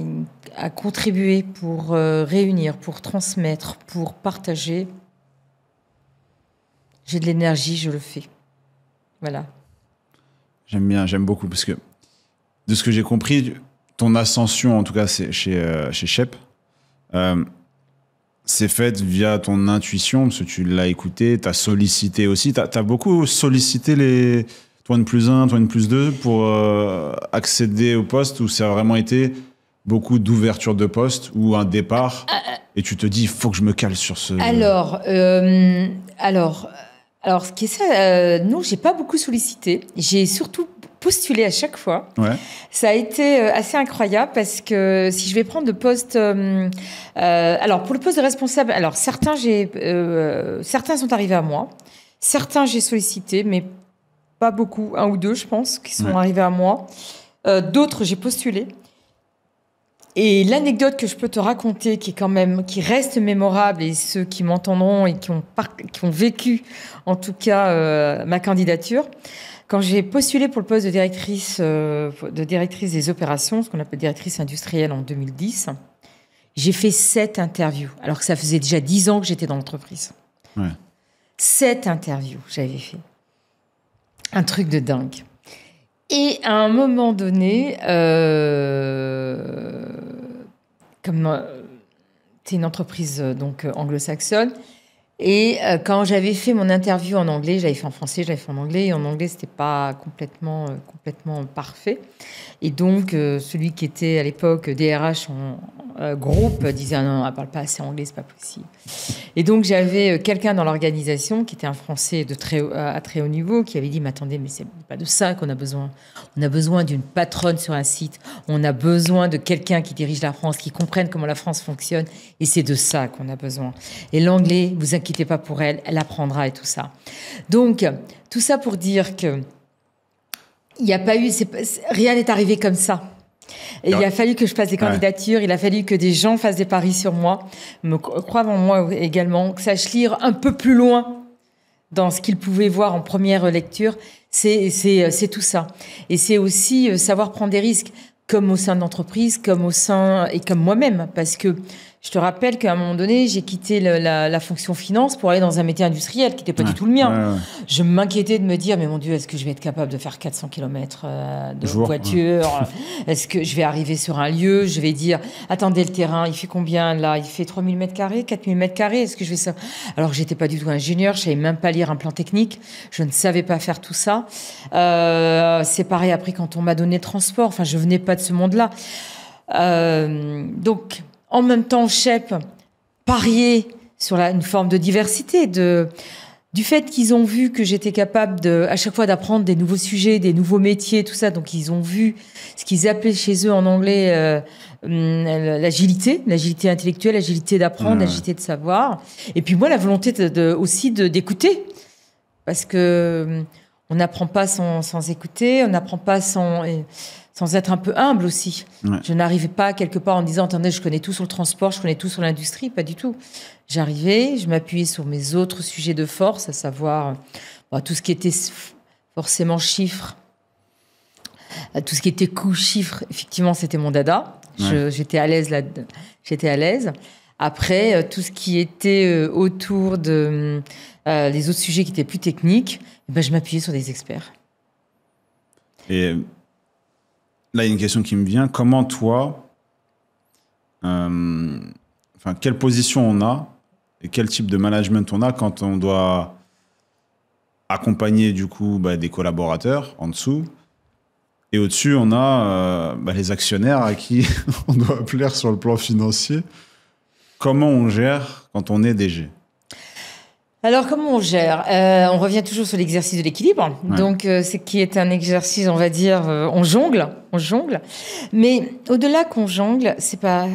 à contribuer pour réunir, pour transmettre, pour partager, j'ai de l'énergie, je le fais. Voilà. J'aime bien, j'aime beaucoup, parce que de ce que j'ai compris, ton ascension, en tout cas c'est chez Shep, c'est fait via ton intuition, parce que tu l'as écouté, tu as sollicité aussi. Tu as beaucoup sollicité les toi N+1, toi N+2 pour accéder au poste, où ça a vraiment été beaucoup d'ouverture de poste ou un départ, et tu te dis, il faut que je me cale sur ce... Alors, ce qui est ça, non, j'ai pas beaucoup sollicité. J'ai surtout postulé à chaque fois. Ouais. Ça a été assez incroyable parce que si je vais prendre le poste... alors, pour le poste de responsable, alors certains sont arrivés à moi. Certains, j'ai sollicité, mais pas beaucoup. Un ou deux, je pense, qui sont arrivés à moi. D'autres, j'ai postulé. Et l'anecdote que je peux te raconter, qui reste mémorable, et ceux qui m'entendront et qui ont vécu, en tout cas, ma candidature, quand j'ai postulé pour le poste de directrice des opérations, ce qu'on appelle directrice industrielle en 2010, j'ai fait 7 interviews, alors que ça faisait déjà 10 ans que j'étais dans l'entreprise. Ouais. 7 interviews, j'avais fait. Un truc de dingue. Et à un moment donné, comme c'est une entreprise donc anglo-saxonne, et quand j'avais fait mon interview en anglais, j'avais fait en français, j'avais fait en anglais, et en anglais c'était pas complètement parfait. Et donc celui qui était à l'époque DRH en groupe disait non, elle parle pas assez anglais, c'est pas possible. Et donc j'avais quelqu'un dans l'organisation qui était un Français à très haut niveau qui avait dit mais attendez, mais c'est pas de ça qu'on a besoin. On a besoin d'une patronne sur un site. On a besoin de quelqu'un qui dirige la France, qui comprenne comment la France fonctionne. Et c'est de ça qu'on a besoin. Et l'anglais, vous inquiétez pas pour elle, elle apprendra et tout ça. Donc tout ça pour dire que il n'y a pas eu, rien n'est arrivé comme ça. Et il a fallu que je fasse des candidatures, il a fallu que des gens fassent des paris sur moi, me croient en moi également, que sachent lire un peu plus loin dans ce qu'ils pouvaient voir en première lecture. C'est tout ça. Et c'est aussi savoir prendre des risques, comme au sein de l'entreprise, comme moi-même, parce que je te rappelle qu'à un moment donné, j'ai quitté la fonction finance pour aller dans un métier industriel qui n'était pas du tout le mien. Ouais. Je m'inquiétais de me dire, mais mon Dieu, est-ce que je vais être capable de faire 400 km de voiture ? Est-ce que je vais arriver sur un lieu ? Je vais dire, attendez, le terrain, il fait combien là ? Il fait 3000 m², 4000 m². Est-ce que je vais ça ? Alors, j'étais pas du tout ingénieur, je savais même pas lire un plan technique. Je ne savais pas faire tout ça. C'est pareil après quand on m'a donné le transport. Enfin, je venais pas de ce monde-là. Donc... En même temps, Shep, parier une forme de diversité, du fait qu'ils ont vu que j'étais capable à chaque fois d'apprendre des nouveaux sujets, des nouveaux métiers, tout ça. Donc, ils ont vu ce qu'ils appelaient chez eux en anglais l'agilité intellectuelle, l'agilité d'apprendre, l'agilité de savoir. Et puis moi, la volonté aussi d'écouter. Parce que on n'apprend pas sans écouter, on n'apprend pas sans être un peu humble aussi. Ouais. Je n'arrivais pas quelque part en me disant, attendez, je connais tout sur le transport, je connais tout sur l'industrie, pas du tout. J'arrivais, je m'appuyais sur mes autres sujets de force, à savoir tout ce qui était forcément chiffres, tout ce qui était coûts, chiffres, effectivement, c'était mon dada. Ouais. J'étais à l'aise là-dedans. J'étais à l'aise. Après, tout ce qui était autour de les autres sujets qui étaient plus techniques, je m'appuyais sur des experts. Et là, il y a une question qui me vient. Comment toi, quelle position on a et quel type de management on a quand on doit accompagner du coup des collaborateurs en dessous et au-dessus, on a les actionnaires à qui on doit plaire sur le plan financier. Comment on gère quand on est DG ? Alors, comment on gère ? On revient toujours sur l'exercice de l'équilibre. Ouais. Donc, ce qui est un exercice, on va dire, on jongle. Mais au-delà qu'on jongle, c'est pas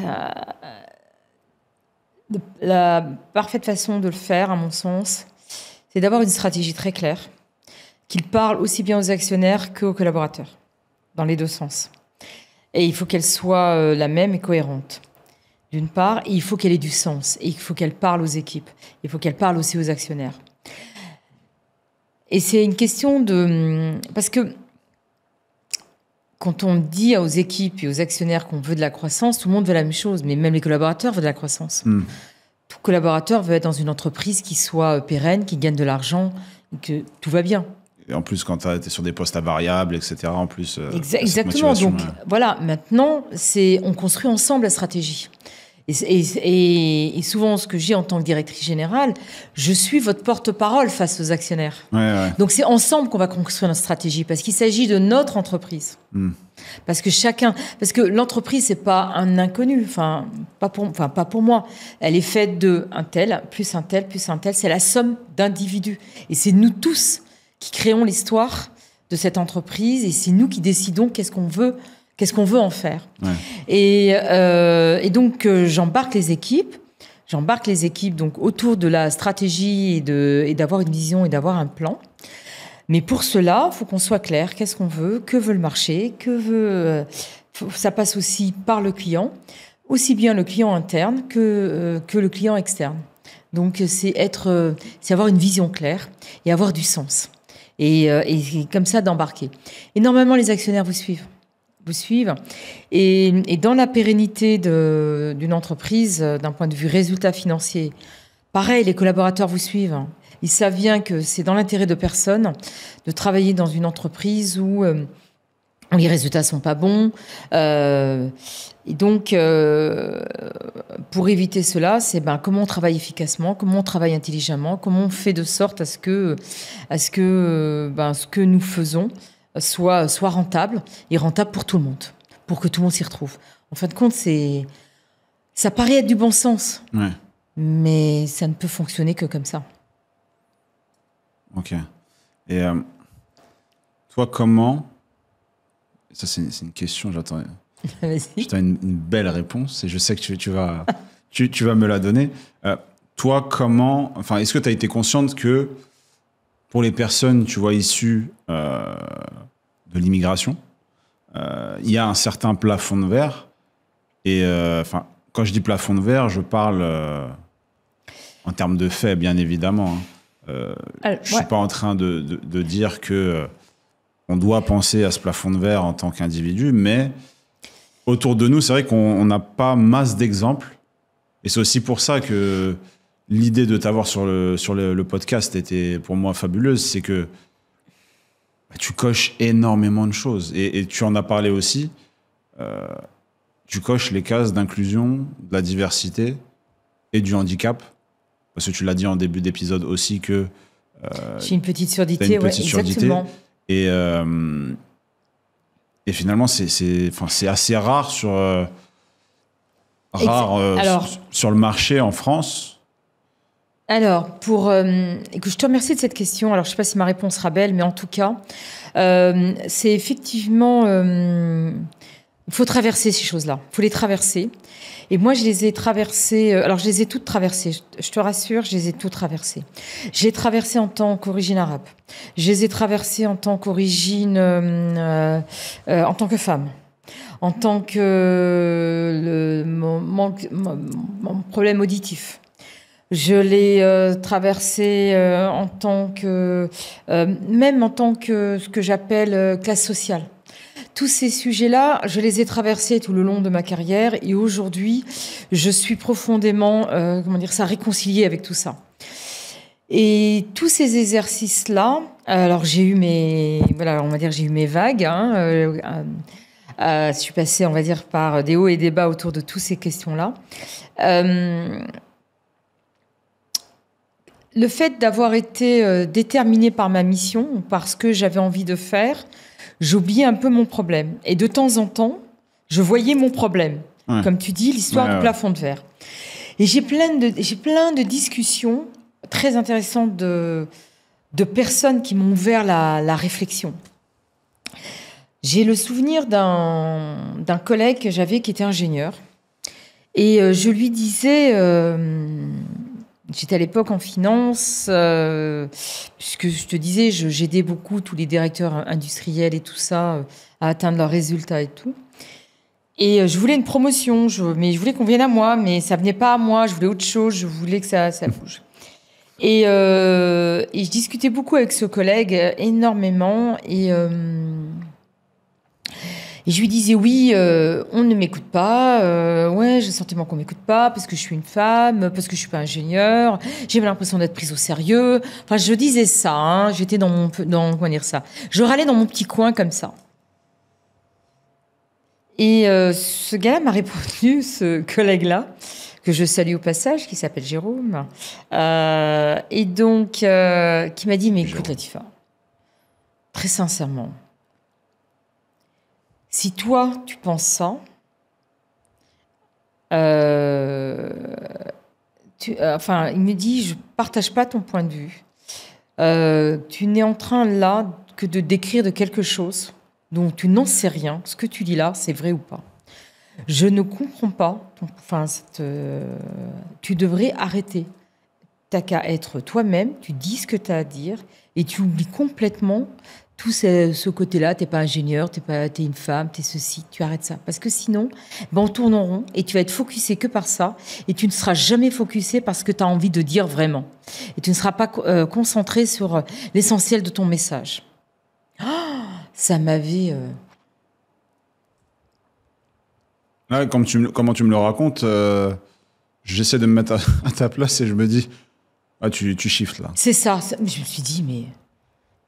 la parfaite façon de le faire, à mon sens. C'est d'avoir une stratégie très claire, qui parle aussi bien aux actionnaires qu'aux collaborateurs, dans les deux sens. Et il faut qu'elle soit la même et cohérente. D'une part, il faut qu'elle ait du sens et il faut qu'elle parle aux équipes. Il faut qu'elle parle aussi aux actionnaires. Et c'est une question parce que quand on dit aux équipes et aux actionnaires qu'on veut de la croissance, tout le monde veut la même chose, mais même les collaborateurs veulent de la croissance. Tout collaborateur veut être dans une entreprise qui soit pérenne, qui gagne de l'argent, et que tout va bien. Et en plus, quand tu es sur des postes à variables, etc., en plus... Exactement. Donc, voilà, maintenant, on construit ensemble la stratégie. Et souvent, ce que j'ai en tant que directrice générale, je suis votre porte-parole face aux actionnaires. Ouais. Donc, c'est ensemble qu'on va construire notre stratégie, parce qu'il s'agit de notre entreprise. Parce que l'entreprise, c'est pas un inconnu. Pas pour moi. Elle est faite de un tel, plus un tel, plus un tel. C'est la somme d'individus. Et c'est nous tous qui créons l'histoire de cette entreprise, et c'est nous qui décidons qu'est-ce qu'on veut en faire. Ouais. Et donc, j'embarque les équipes donc, autour de la stratégie et d'avoir une vision et d'avoir un plan. Mais pour cela, il faut qu'on soit clair. Qu'est-ce qu'on veut ? Que veut le marché ? Ça passe aussi par le client, aussi bien le client interne que le client externe. Donc, c'est avoir une vision claire et avoir du sens. Et comme ça, d'embarquer. Et normalement, les actionnaires vous suivent. Et dans la pérennité d'une entreprise, d'un point de vue résultat financier, pareil, les collaborateurs vous suivent. Ils savent bien que c'est dans l'intérêt de personne de travailler dans une entreprise où les résultats sont pas bons. Et donc, pour éviter cela, c'est comment on travaille efficacement, comment on travaille intelligemment, comment on fait de sorte à ce que ce que nous faisons soit rentable et rentable pour tout le monde, pour que tout le monde s'y retrouve. En fin de compte, ça paraît être du bon sens, ouais. Mais ça ne peut fonctionner que comme ça. Ok. Et toi, comment... Ça, c'est une question, j'attends une belle réponse et je sais que tu vas me la donner. Toi, comment... Enfin, est-ce que tu as été consciente que pour les personnes, tu vois, issues de l'immigration, il y a un certain plafond de verre. Et quand je dis plafond de verre, je parle en termes de faits, bien évidemment. Je ne suis pas en train de dire que on doit penser à ce plafond de verre en tant qu'individu, mais autour de nous, c'est vrai qu'on n'a pas masse d'exemples. Et c'est aussi pour ça que l'idée de t'avoir sur le podcast était pour moi fabuleuse. C'est que tu coches énormément de choses. Et tu en as parlé aussi. Tu coches les cases d'inclusion, de la diversité et du handicap. Parce que tu l'as dit en début d'épisode aussi que... j'ai une petite surdité, exactement. Et finalement, c'est assez rare sur le marché en France. Alors, écoute, je te remercie de cette question. Alors, je ne sais pas si ma réponse sera belle, mais en tout cas, c'est effectivement... il faut traverser ces choses-là. Il faut les traverser. Et moi, je les ai traversées... alors, je les ai toutes traversées. Je te rassure, je les ai toutes traversées. J'ai traversé en tant qu'origine arabe. Je les ai traversées en tant qu'origine... en tant que femme. En tant que mon problème auditif. Je l'ai traversé en tant que... même en tant que ce que j'appelle classe sociale. Tous ces sujets-là, je les ai traversés tout le long de ma carrière et aujourd'hui, je suis profondément, réconciliée avec tout ça. Et tous ces exercices-là, alors j'ai eu mes vagues, je suis passée, on va dire, par des hauts et des bas autour de toutes ces questions-là. Le fait d'avoir été déterminée par ma mission, par ce que j'avais envie de faire, j'oubliais un peu mon problème. Et de temps en temps, je voyais mon problème. Ouais. Comme tu dis, l'histoire du plafond de verre. Et j'ai plein de discussions très intéressantes de personnes qui m'ont ouvert la réflexion. J'ai le souvenir d'un collègue que j'avais qui était ingénieur. Et je lui disais... j'étais à l'époque en finance, puisque je te disais, j'aidais beaucoup tous les directeurs industriels et tout ça à atteindre leurs résultats et tout. Et je voulais une promotion, mais je voulais qu'on vienne à moi, mais ça venait pas à moi, je voulais autre chose, je voulais que ça bouge. Et je discutais beaucoup avec ce collègue, énormément, et je lui disais, oui, on ne m'écoute pas. Ouais, j'ai le sentiment qu'on ne m'écoute pas parce que je suis une femme, parce que je ne suis pas ingénieure. J'ai l'impression d'être prise au sérieux. Enfin, je disais ça. Hein, j'étais comment dire ça. Je râlais dans mon petit coin comme ça. Et ce gars-là m'a répondu, ce collègue-là, que je salue au passage, qui s'appelle Jérôme. Et donc, qui m'a dit, mais écoute, Latifa, très sincèrement, si toi, tu penses ça, il me dit, je ne partage pas ton point de vue. Tu n'es en train, là, que de décrire de quelque chose dont tu n'en sais rien. Ce que tu dis là, c'est vrai ou pas. Je ne comprends pas. Tu devrais arrêter. Tu n'as qu'à être toi-même, tu dis ce que tu as à dire et tu oublies complètement tout ce côté-là, t'es pas ingénieur, t'es une femme, t'es ceci, tu arrêtes ça. Parce que sinon, on tourne en rond et tu vas être focusé que par ça et tu ne seras jamais focusé par ce que tu as envie de dire vraiment. Et tu ne seras pas concentré sur l'essentiel de ton message. Oh, ça m'avait... Ouais, comment tu me le racontes, j'essaie de me mettre à ta place et je me dis, ah, tu shifts là. C'est ça. Je me suis dit, mais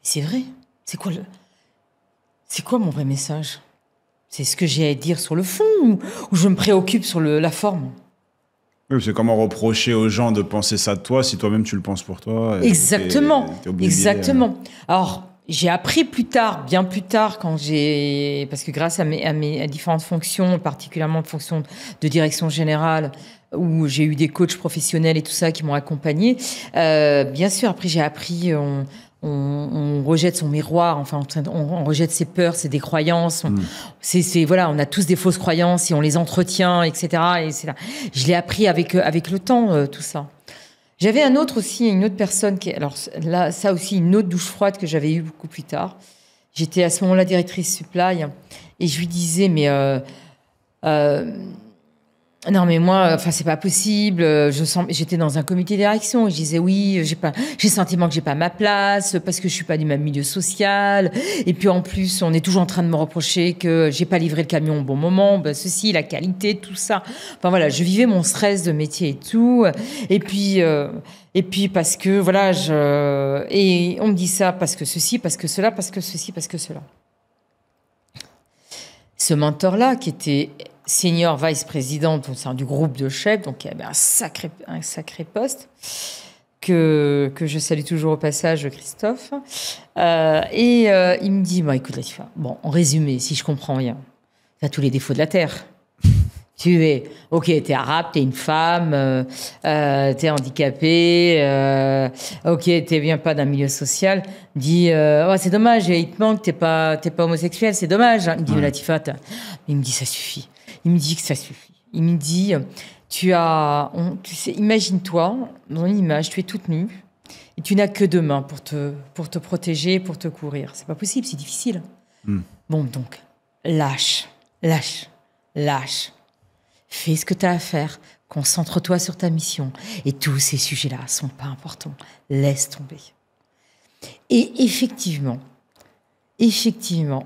c'est vrai. C'est quoi mon vrai message? C'est ce que j'ai à dire sur le fond ou je me préoccupe sur la forme? Oui, c'est comment reprocher aux gens de penser ça de toi si toi-même tu le penses pour toi. Exactement. Exactement. Alors, j'ai appris plus tard, bien plus tard, parce que grâce à mes différentes fonctions, particulièrement fonctions de direction générale, où j'ai eu des coachs professionnels et tout ça qui m'ont accompagnée, bien sûr, après j'ai appris... On rejette son miroir, enfin, on rejette ses peurs, ses décroyances. On a tous des fausses croyances et on les entretient, etc. Je l'ai appris avec le temps, tout ça. J'avais une autre personne alors là, ça aussi, une autre douche froide que j'avais eue beaucoup plus tard. J'étais à ce moment-là directrice supply et je lui disais, mais non, mais moi, c'est pas possible. J'étais dans un comité de direction et je disais oui, j'ai le sentiment que j'ai pas ma place parce que je suis pas du même milieu social. Et puis en plus, on est toujours en train de me reprocher que j'ai pas livré le camion au bon moment. Ceci, la qualité, tout ça. Enfin voilà, je vivais mon stress de métier et tout. Et puis parce que voilà, et on me dit ça parce que ceci, parce que cela, parce que ceci, parce que cela. Ce mentor-là qui était senior vice-président du groupe de chefs, donc il y avait un sacré poste, que je salue toujours au passage, Christophe. Il me dit, écoute Latifa, en résumé, si je comprends rien, tu as tous les défauts de la Terre. t'es arabe, t'es une femme, t'es handicapée, ok, t'es viens pas d'un milieu social. Dit, oh, c'est dommage, il te manque, t'es pas homosexuel, c'est dommage. Il me dit, Latifa, il me dit, ça suffit. Il me dit que ça suffit. Il me dit, tu sais, imagine-toi, dans une image, tu es toute nue et tu n'as que 2 mains pour te protéger, pour te courir. C'est pas possible, c'est difficile. Bon, donc, lâche. Fais ce que tu as à faire. Concentre-toi sur ta mission. Et tous ces sujets-là sont pas importants. Laisse tomber. Et effectivement,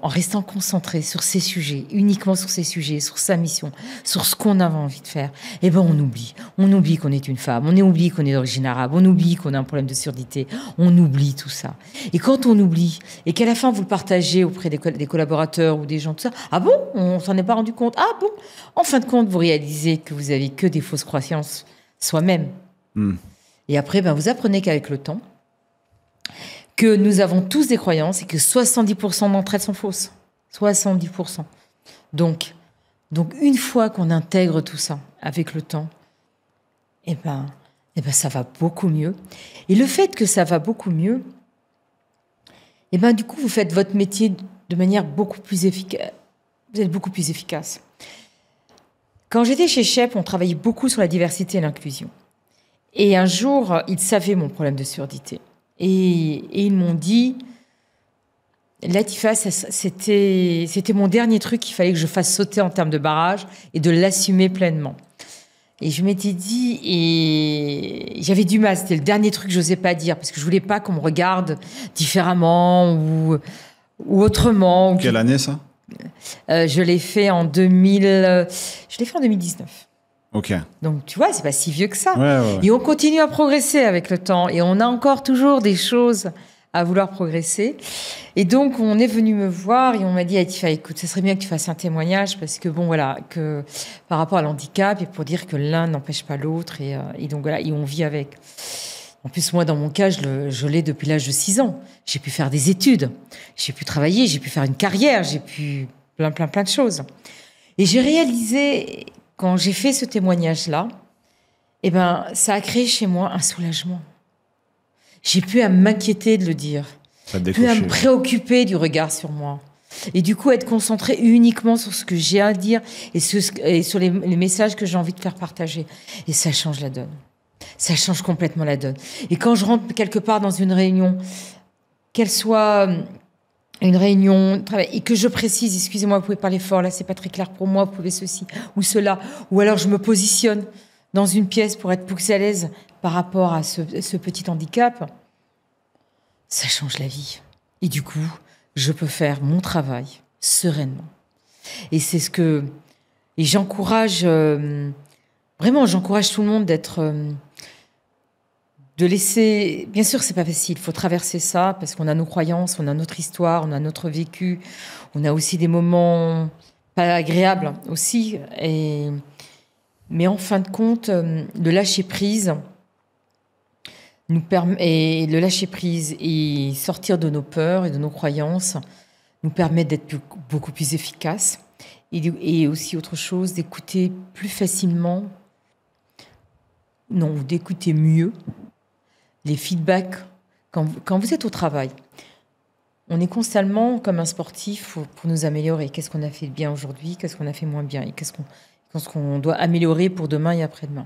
en restant concentré sur ces sujets, uniquement sur ces sujets, sur sa mission, sur ce qu'on avait envie de faire, eh ben on oublie. On oublie qu'on est une femme, on oublie qu'on est d'origine arabe, on oublie qu'on a un problème de surdité, on oublie tout ça. Et quand on oublie, et qu'à la fin vous le partagez auprès des collaborateurs ou des gens, tout ça, ah bon, on s'en est pas rendu compte, ah bon, en fin de compte, vous réalisez que vous avez que des fausses croyances soi-même. Et après, ben, vous apprenez qu'avec le temps, que nous avons tous des croyances et que 70% d'entre elles sont fausses. 70%. Donc une fois qu'on intègre tout ça avec le temps, eh ben, ça va beaucoup mieux. Et le fait que ça va beaucoup mieux, eh ben, du coup, vous faites votre métier de manière beaucoup plus efficace. Vous êtes beaucoup plus efficace. Quand j'étais chez Shep, on travaillait beaucoup sur la diversité et l'inclusion. Et un jour, ils savaient mon problème de surdité. Et ils m'ont dit, Latifa, c'était mon dernier truc qu'il fallait que je fasse sauter en termes de barrage et de l'assumer pleinement. Et je m'étais dit, et j'avais du mal, c'était le dernier truc que je n'osais pas dire, parce que je ne voulais pas qu'on me regarde différemment ou autrement. Quelle année ça ? Je l'ai fait en 2019. Ok. Donc, tu vois, c'est pas si vieux que ça. Ouais. Et on continue à progresser avec le temps. Et on a encore toujours des choses à vouloir progresser. Et donc, on est venu me voir et on m'a dit, Latifa, écoute, ça serait bien que tu fasses un témoignage parce que, bon, voilà, que par rapport à l'handicap et pour dire que l'un n'empêche pas l'autre. Et donc, voilà, et on vit avec. En plus, moi, dans mon cas, je l'ai depuis l'âge de 6 ans. J'ai pu faire des études. J'ai pu travailler. J'ai pu faire une carrière. J'ai pu plein de choses. Et j'ai réalisé... Quand j'ai fait ce témoignage-là, eh ben, ça a créé chez moi un soulagement. J'ai pu à m'inquiéter de le dire, pu à me préoccuper du regard sur moi. Et du coup, être concentré uniquement sur ce que j'ai à dire et sur les messages que j'ai envie de faire partager. Et ça change la donne. Ça change complètement la donne. Et quand je rentre quelque part dans une réunion, qu'elle soit... une réunion de travail, et que je précise, excusez-moi, vous pouvez parler fort, là, c'est pas très clair pour moi, vous pouvez ceci ou cela. Ou alors, je me positionne dans une pièce pour être plus à l'aise par rapport à ce petit handicap. Ça change la vie. Et du coup, je peux faire mon travail sereinement. Et c'est ce que... Et j'encourage... vraiment, j'encourage tout le monde d'être... de laisser... Bien sûr, c'est pas facile. Il faut traverser ça parce qu'on a nos croyances, on a notre histoire, on a notre vécu. On a aussi des moments pas agréables aussi. Mais en fin de compte, le lâcher prise le lâcher prise et sortir de nos peurs et de nos croyances nous permet d'être beaucoup plus efficaces. Et aussi autre chose, d'écouter plus facilement, non, d'écouter mieux les feedbacks quand vous êtes au travail. On est constamment comme un sportif pour nous améliorer. Qu'est-ce qu'on a fait de bien aujourd'hui? Qu'est-ce qu'on a fait moins bien? Et qu'est-ce qu'on doit améliorer pour demain et après-demain?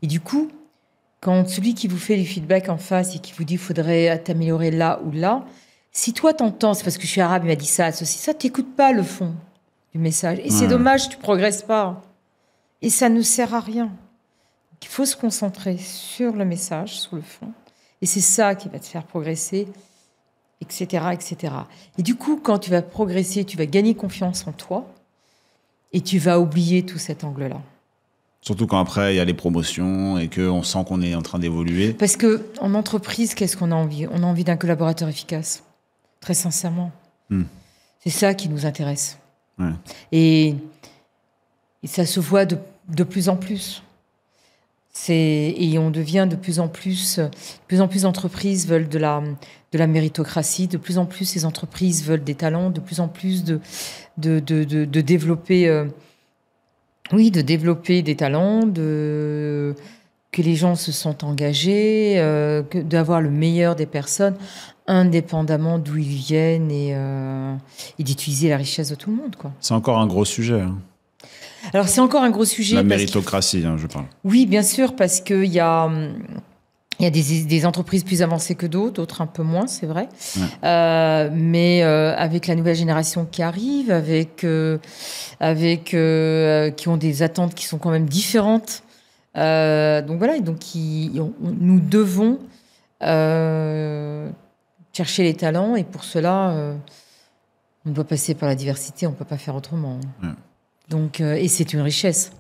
Et du coup, quand celui qui vous fait du feedback en face et qui vous dit qu'il faudrait t'améliorer là ou là, si toi t'entends, c'est parce que je suis arabe, il m'a dit ça, ceci, ça, t'écoutes pas le fond du message. Et c'est dommage, tu progresses pas. Et ça ne sert à rien. Il faut se concentrer sur le message, sur le fond. Et c'est ça qui va te faire progresser, etc., etc. Et du coup, quand tu vas progresser, tu vas gagner confiance en toi et tu vas oublier tout cet angle-là. Surtout quand après, il y a les promotions et qu'on sent qu'on est en train d'évoluer. Parce qu'en entreprise, qu'est-ce qu'on a envie? On a envie d'un collaborateur efficace, très sincèrement. C'est ça qui nous intéresse. Ouais. Et ça se voit de plus en plus. Et on devient de plus en plus d'entreprises veulent de la méritocratie, de plus en plus ces entreprises veulent des talents, de plus en plus de développer Oui, de développer des talents, que les gens se sentent engagés, d'avoir le meilleur des personnes, indépendamment d'où ils viennent, et d'utiliser la richesse de tout le monde, quoi. C'est encore un gros sujet. Hein. Alors, c'est encore un gros sujet. La méritocratie, je parle. Oui, bien sûr, parce qu'il y a des entreprises plus avancées que d'autres un peu moins, c'est vrai. Ouais. Mais avec la nouvelle génération qui arrive, qui ont des attentes qui sont quand même différentes. Donc voilà, nous devons chercher les talents, et pour cela, on doit passer par la diversité, on ne peut pas faire autrement. Ouais. Donc, et c'est une richesse.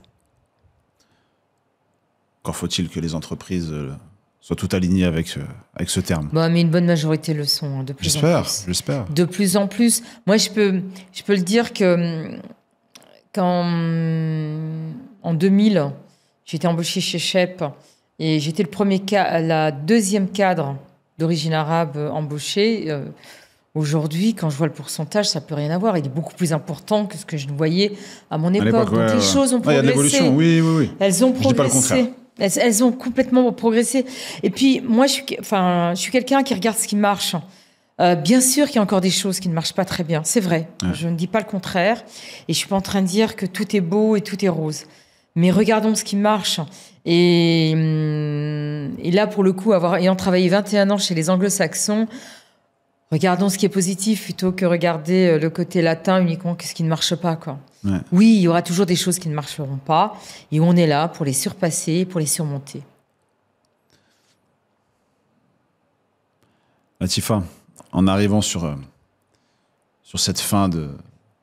Encore faut-il que les entreprises soient toutes alignées avec ce terme. Mais une bonne majorité le sont, de plus en plus. J'espère. De plus en plus. Moi, je peux le dire que quand, en 2000, j'étais embauchée chez Shep, et j'étais la deuxième cadre d'origine arabe embauchée. Aujourd'hui, quand je vois le pourcentage, ça peut rien avoir. Il est beaucoup plus important que ce que je voyais à mon époque. Donc les choses ont progressé. Il y a de l'évolution, oui. Elles ont progressé. Je dis pas le contraire. Elles ont complètement progressé. Et puis, moi, je suis quelqu'un qui regarde ce qui marche. Bien sûr qu'il y a encore des choses qui ne marchent pas très bien. C'est vrai. Ouais. Je ne dis pas le contraire. Et je suis pas en train de dire que tout est beau et tout est rose. Mais regardons ce qui marche. Et là, pour le coup, ayant travaillé 21 ans chez les Anglo-Saxons, regardons ce qui est positif plutôt que regarder le côté latin uniquement, ce qui ne marche pas, quoi. Ouais. Oui, il y aura toujours des choses qui ne marcheront pas, et on est là pour les surpasser, pour les surmonter. Latifa, en arrivant sur cette fin de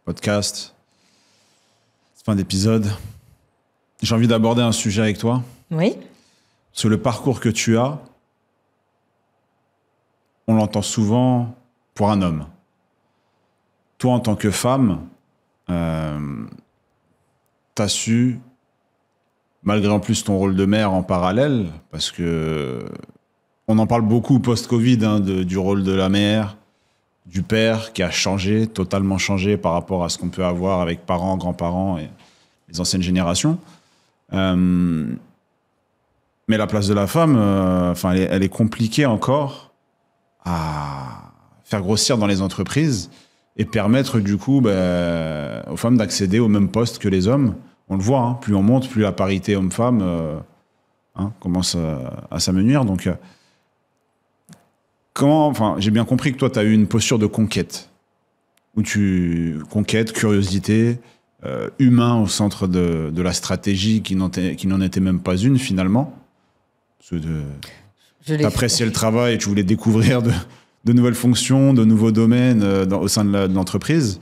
podcast, cette fin d'épisode, j'ai envie d'aborder un sujet avec toi. Oui. Parce que le parcours que tu as, on l'entend souvent pour un homme. Toi, en tant que femme, t'as su, malgré en plus ton rôle de mère en parallèle, parce que on en parle beaucoup post-Covid, du rôle de la mère, du père, qui a changé, totalement changé par rapport à ce qu'on peut avoir avec parents, grands-parents et les anciennes générations. Mais la place de la femme, elle est compliquée encore à faire grossir dans les entreprises et permettre du coup aux femmes d'accéder au même poste que les hommes. On le voit, plus on monte, plus la parité homme-femme commence à s'amenuire. Donc, j'ai bien compris que toi, tu as eu une posture de conquête, où conquête, curiosité, humain au centre de la stratégie qui n'en était même pas une finalement. Parce que t'appréciais le travail et tu voulais découvrir de nouvelles fonctions, de nouveaux domaines au sein de l'entreprise.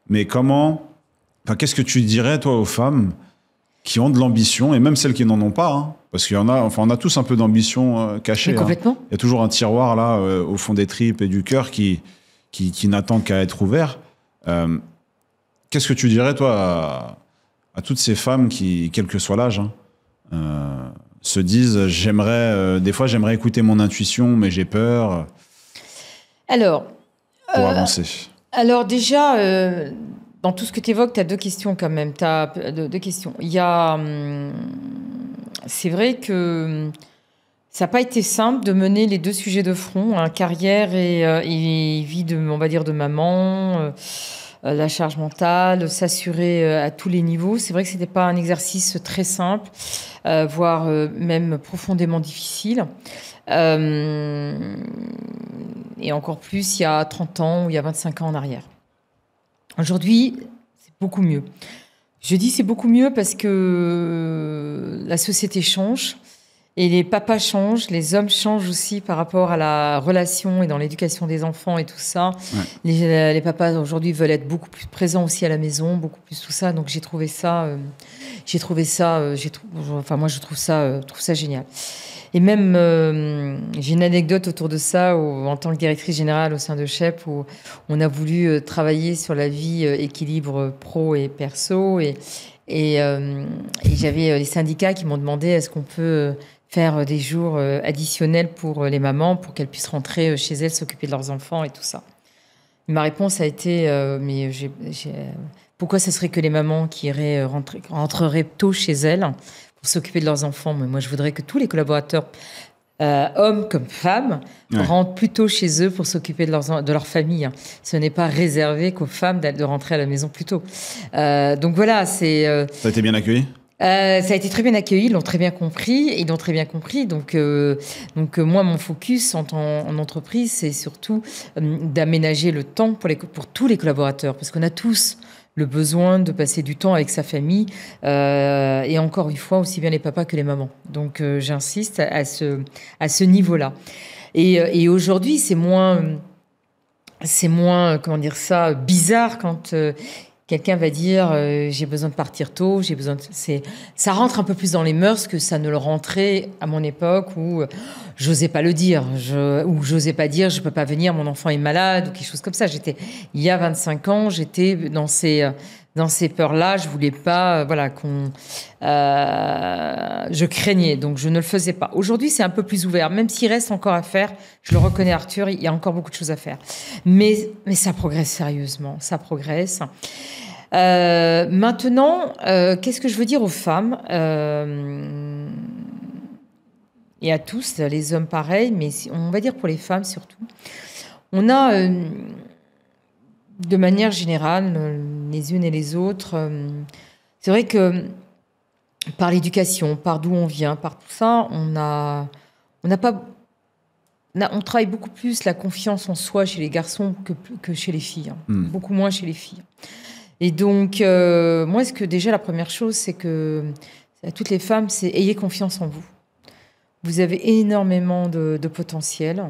Mais qu'est-ce que tu dirais, toi, aux femmes qui ont de l'ambition, et même celles qui n'en ont pas, parce qu'il y en a, on a tous un peu d'ambition cachée. Complètement. Il y a toujours un tiroir là, au fond des tripes et du cœur qui n'attend qu'à être ouvert. Qu'est-ce que tu dirais, toi, à toutes ces femmes qui, quel que soit l'âge, se disent des fois j'aimerais écouter mon intuition, mais j'ai peur. Alors, pour avancer. Alors déjà, dans tout ce que tu évoques, tu as deux questions quand même. Tu as deux questions. Il y a, c'est vrai que ça n'a pas été simple de mener les deux sujets de front, carrière et vie de maman. La charge mentale, s'assurer à tous les niveaux. C'est vrai que ce n'était pas un exercice très simple, voire même profondément difficile. Et encore plus il y a 30 ans ou il y a 25 ans en arrière. Aujourd'hui, c'est beaucoup mieux. Je dis c'est beaucoup mieux parce que la société change. Et les papas changent, les hommes changent aussi par rapport à la relation et dans l'éducation des enfants et tout ça. Ouais. Les papas aujourd'hui veulent être beaucoup plus présents aussi à la maison, beaucoup plus tout ça. Donc moi je trouve ça génial. Et même j'ai une anecdote autour de ça en tant que directrice générale au sein de Shep où on a voulu travailler sur la vie équilibre pro et perso et j'avais les syndicats qui m'ont demandé est-ce qu'on peut faire des jours additionnels pour les mamans pour qu'elles puissent rentrer chez elles, s'occuper de leurs enfants et tout ça. Ma réponse a été, pourquoi ce serait que les mamans qui rentreraient tôt chez elles pour s'occuper de leurs enfants? Mais moi, je voudrais que tous les collaborateurs, hommes comme femmes, rentrent plus tôt chez eux pour s'occuper de leur famille. Ce n'est pas réservé qu'aux femmes de rentrer à la maison plus tôt. Donc voilà, c'est... Ça a été bien accueilli? Ça a été très bien accueilli, ils l'ont très bien compris. Donc moi, mon focus en entreprise, c'est surtout d'aménager le temps pour tous les collaborateurs, parce qu'on a tous le besoin de passer du temps avec sa famille, et encore une fois, aussi bien les papas que les mamans. Donc j'insiste à ce niveau-là. Et aujourd'hui, c'est moins, comment dire ça, bizarre quand... quelqu'un va dire j'ai besoin de partir tôt, ça rentre un peu plus dans les mœurs que ça ne le rentrait à mon époque où j'osais pas le dire, ou j'osais pas dire je peux pas venir, mon enfant est malade ou quelque chose comme ça. Il y a 25 ans, j'étais dans ces peurs-là, je voulais pas je craignais, donc je ne le faisais pas. Aujourd'hui, c'est un peu plus ouvert, même s'il reste encore à faire. Je le reconnais, Arthur, il y a encore beaucoup de choses à faire, mais ça progresse sérieusement, ça progresse. Maintenant, qu'est-ce que je veux dire aux femmes et à tous, les hommes pareil, mais on va dire pour les femmes surtout. On a, de manière générale, les unes et les autres, c'est vrai que par l'éducation, par d'où on vient, par tout ça, on travaille beaucoup plus la confiance en soi chez les garçons que chez les filles, beaucoup moins chez les filles. Et donc, moi, déjà la première chose, c'est que à toutes les femmes, c'est ayez confiance en vous. Vous avez énormément de potentiel.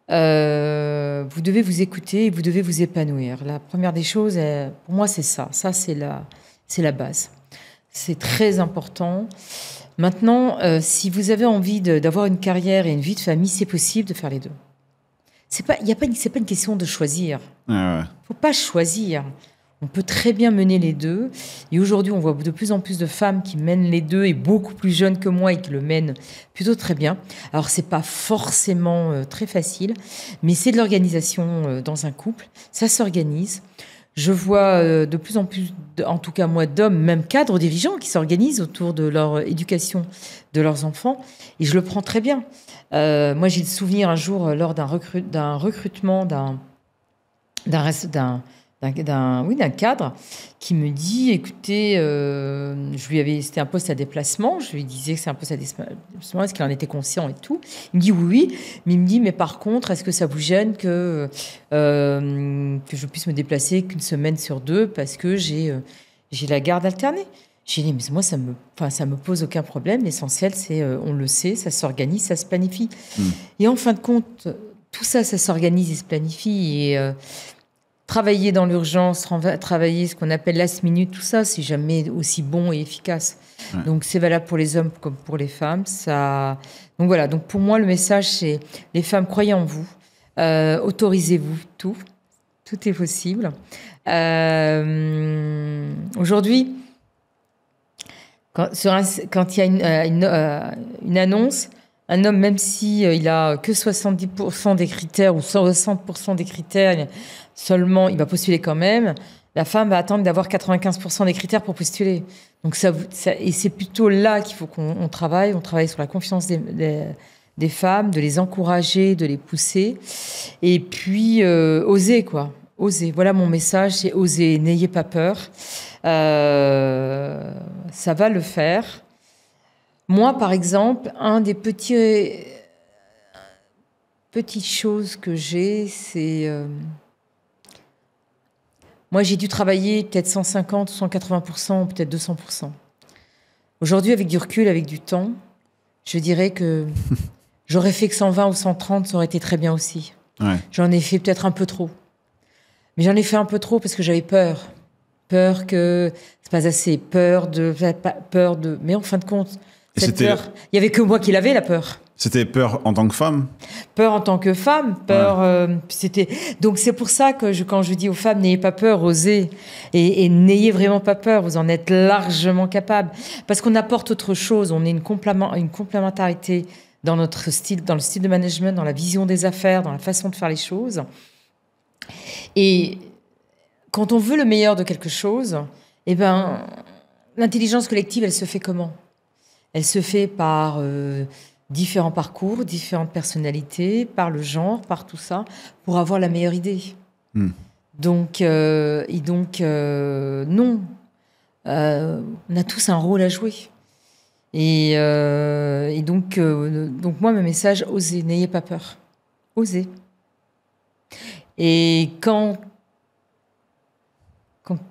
Vous devez vous écouter et vous devez vous épanouir. La première des choses, pour moi, c'est ça. Ça, c'est la base. C'est très important. Maintenant, si vous avez envie d'avoir une carrière et une vie de famille, c'est possible de faire les deux. C'est pas une question de choisir. Faut pas choisir. On peut très bien mener les deux. Et aujourd'hui, on voit de plus en plus de femmes qui mènent les deux et beaucoup plus jeunes que moi et qui le mènent plutôt très bien. Alors, c'est pas forcément très facile, mais c'est de l'organisation dans un couple. Ça s'organise. Je vois de plus en plus, en tout cas moi, d'hommes, même cadres dirigeants, qui s'organisent autour de leur éducation de leurs enfants. Et je le prends très bien. Moi, j'ai le souvenir un jour, lors d'un recrutement d'un cadre qui me dit, écoutez, c'était un poste à déplacement, je lui disais que c'est un poste à déplacement, est-ce qu'il en était conscient et tout. Il me dit oui, mais il me dit, mais par contre, est-ce que ça vous gêne que je puisse me déplacer qu'une semaine sur deux parce que j'ai la garde alternée? J'ai dit, mais moi, ça me pose aucun problème. L'essentiel, c'est, on le sait, ça s'organise, ça se planifie. Et en fin de compte, tout ça, ça s'organise et se planifie. Et travailler dans l'urgence, travailler ce qu'on appelle last minute, tout ça, c'est jamais aussi bon et efficace. Ouais. Donc, c'est valable pour les hommes comme pour les femmes. Donc, voilà. Donc, pour moi, le message, c'est les femmes, croyez en vous. Autorisez-vous tout. Tout est possible. Aujourd'hui, quand il y a une annonce, un homme, même s'il a que 70% des critères ou 60% des critères seulement, il va postuler quand même. La femme va attendre d'avoir 95% des critères pour postuler. Donc et c'est plutôt là qu'il faut qu'on travaille. On travaille sur la confiance des femmes, de les encourager, de les pousser. Et puis, oser, quoi. Oser. Voilà mon message, c'est oser. N'ayez pas peur. Ça va le faire. Moi, par exemple, un des petites choses que j'ai, c'est... moi, j'ai dû travailler peut-être 150, 180%, peut-être 200%. Aujourd'hui, avec du recul, avec du temps, je dirais que j'aurais fait que 120 ou 130, ça aurait été très bien aussi. Ouais. J'en ai fait peut-être un peu trop. Mais j'en ai fait un peu trop parce que j'avais peur. Peur que c'est pas assez. Peur de... Mais en fin de compte... Cette peur, il n'y avait que moi qui l'avais, la peur. C'était peur en tant que femme? Peur en tant que femme. Peur, ouais. Donc c'est pour ça que quand je dis aux femmes, n'ayez pas peur, osez. Et n'ayez vraiment pas peur, vous en êtes largement capable. Parce qu'on apporte autre chose, on est une complémentarité dans le style de management, dans la vision des affaires, dans la façon de faire les choses. Et quand on veut le meilleur de quelque chose, eh ben, l'intelligence collective, elle se fait comment? Elle se fait par différents parcours, différentes personnalités, par le genre, par tout ça, pour avoir la meilleure idée. Donc, non, on a tous un rôle à jouer. Et donc, moi, mon message, osez, n'ayez pas peur. Osez. Et quand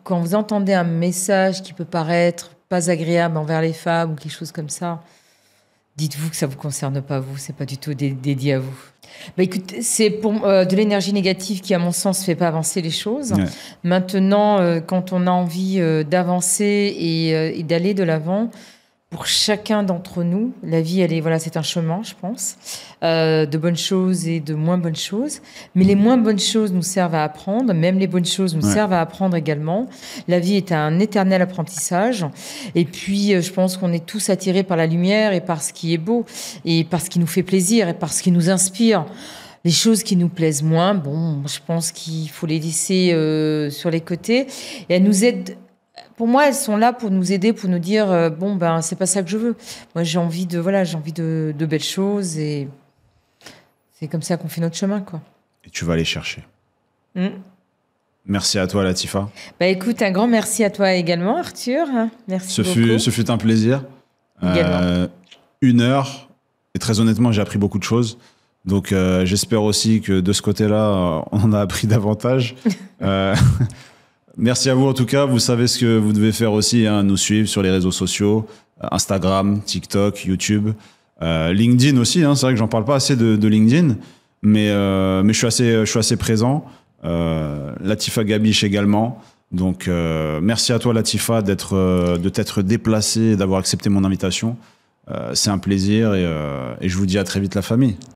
vous entendez un message qui peut paraître pas agréable envers les femmes ou quelque chose comme ça, dites-vous que ça vous concerne pas, vous. C'est pas du tout dédié à vous. Bah, écoute, c'est pour de l'énergie négative qui, à mon sens, fait pas avancer les choses. Ouais. Maintenant, quand on a envie d'avancer et d'aller de l'avant, pour chacun d'entre nous, la vie, c'est un chemin, je pense, de bonnes choses et de moins bonnes choses. Mais les moins bonnes choses nous servent à apprendre, même les bonnes choses nous servent à apprendre également. La vie est un éternel apprentissage. Et puis, je pense qu'on est tous attirés par la lumière et par ce qui est beau, et par ce qui nous fait plaisir et par ce qui nous inspire. Les choses qui nous plaisent moins, bon, je pense qu'il faut les laisser sur les côtés. Et elles nous aident. Pour moi, elles sont là pour nous aider, pour nous dire c'est pas ça que je veux. Moi, j'ai envie de belles choses et c'est comme ça qu'on fait notre chemin, quoi. Et tu vas aller chercher. Merci à toi, Latifa. Bah écoute, un grand merci à toi également, Arthur. Merci beaucoup. Ce fut un plaisir. 1 heure. Et très honnêtement, j'ai appris beaucoup de choses. Donc, j'espère aussi que de ce côté-là, on en a appris davantage. Merci à vous en tout cas. Vous savez ce que vous devez faire aussi, hein, nous suivre sur les réseaux sociaux, Instagram, TikTok, YouTube, LinkedIn aussi. Hein, c'est vrai que j'en parle pas assez de LinkedIn, mais je suis assez présent. Latifa Gabish également. Donc merci à toi Latifa de t'être déplacée et d'avoir accepté mon invitation. C'est un plaisir et je vous dis à très vite la famille.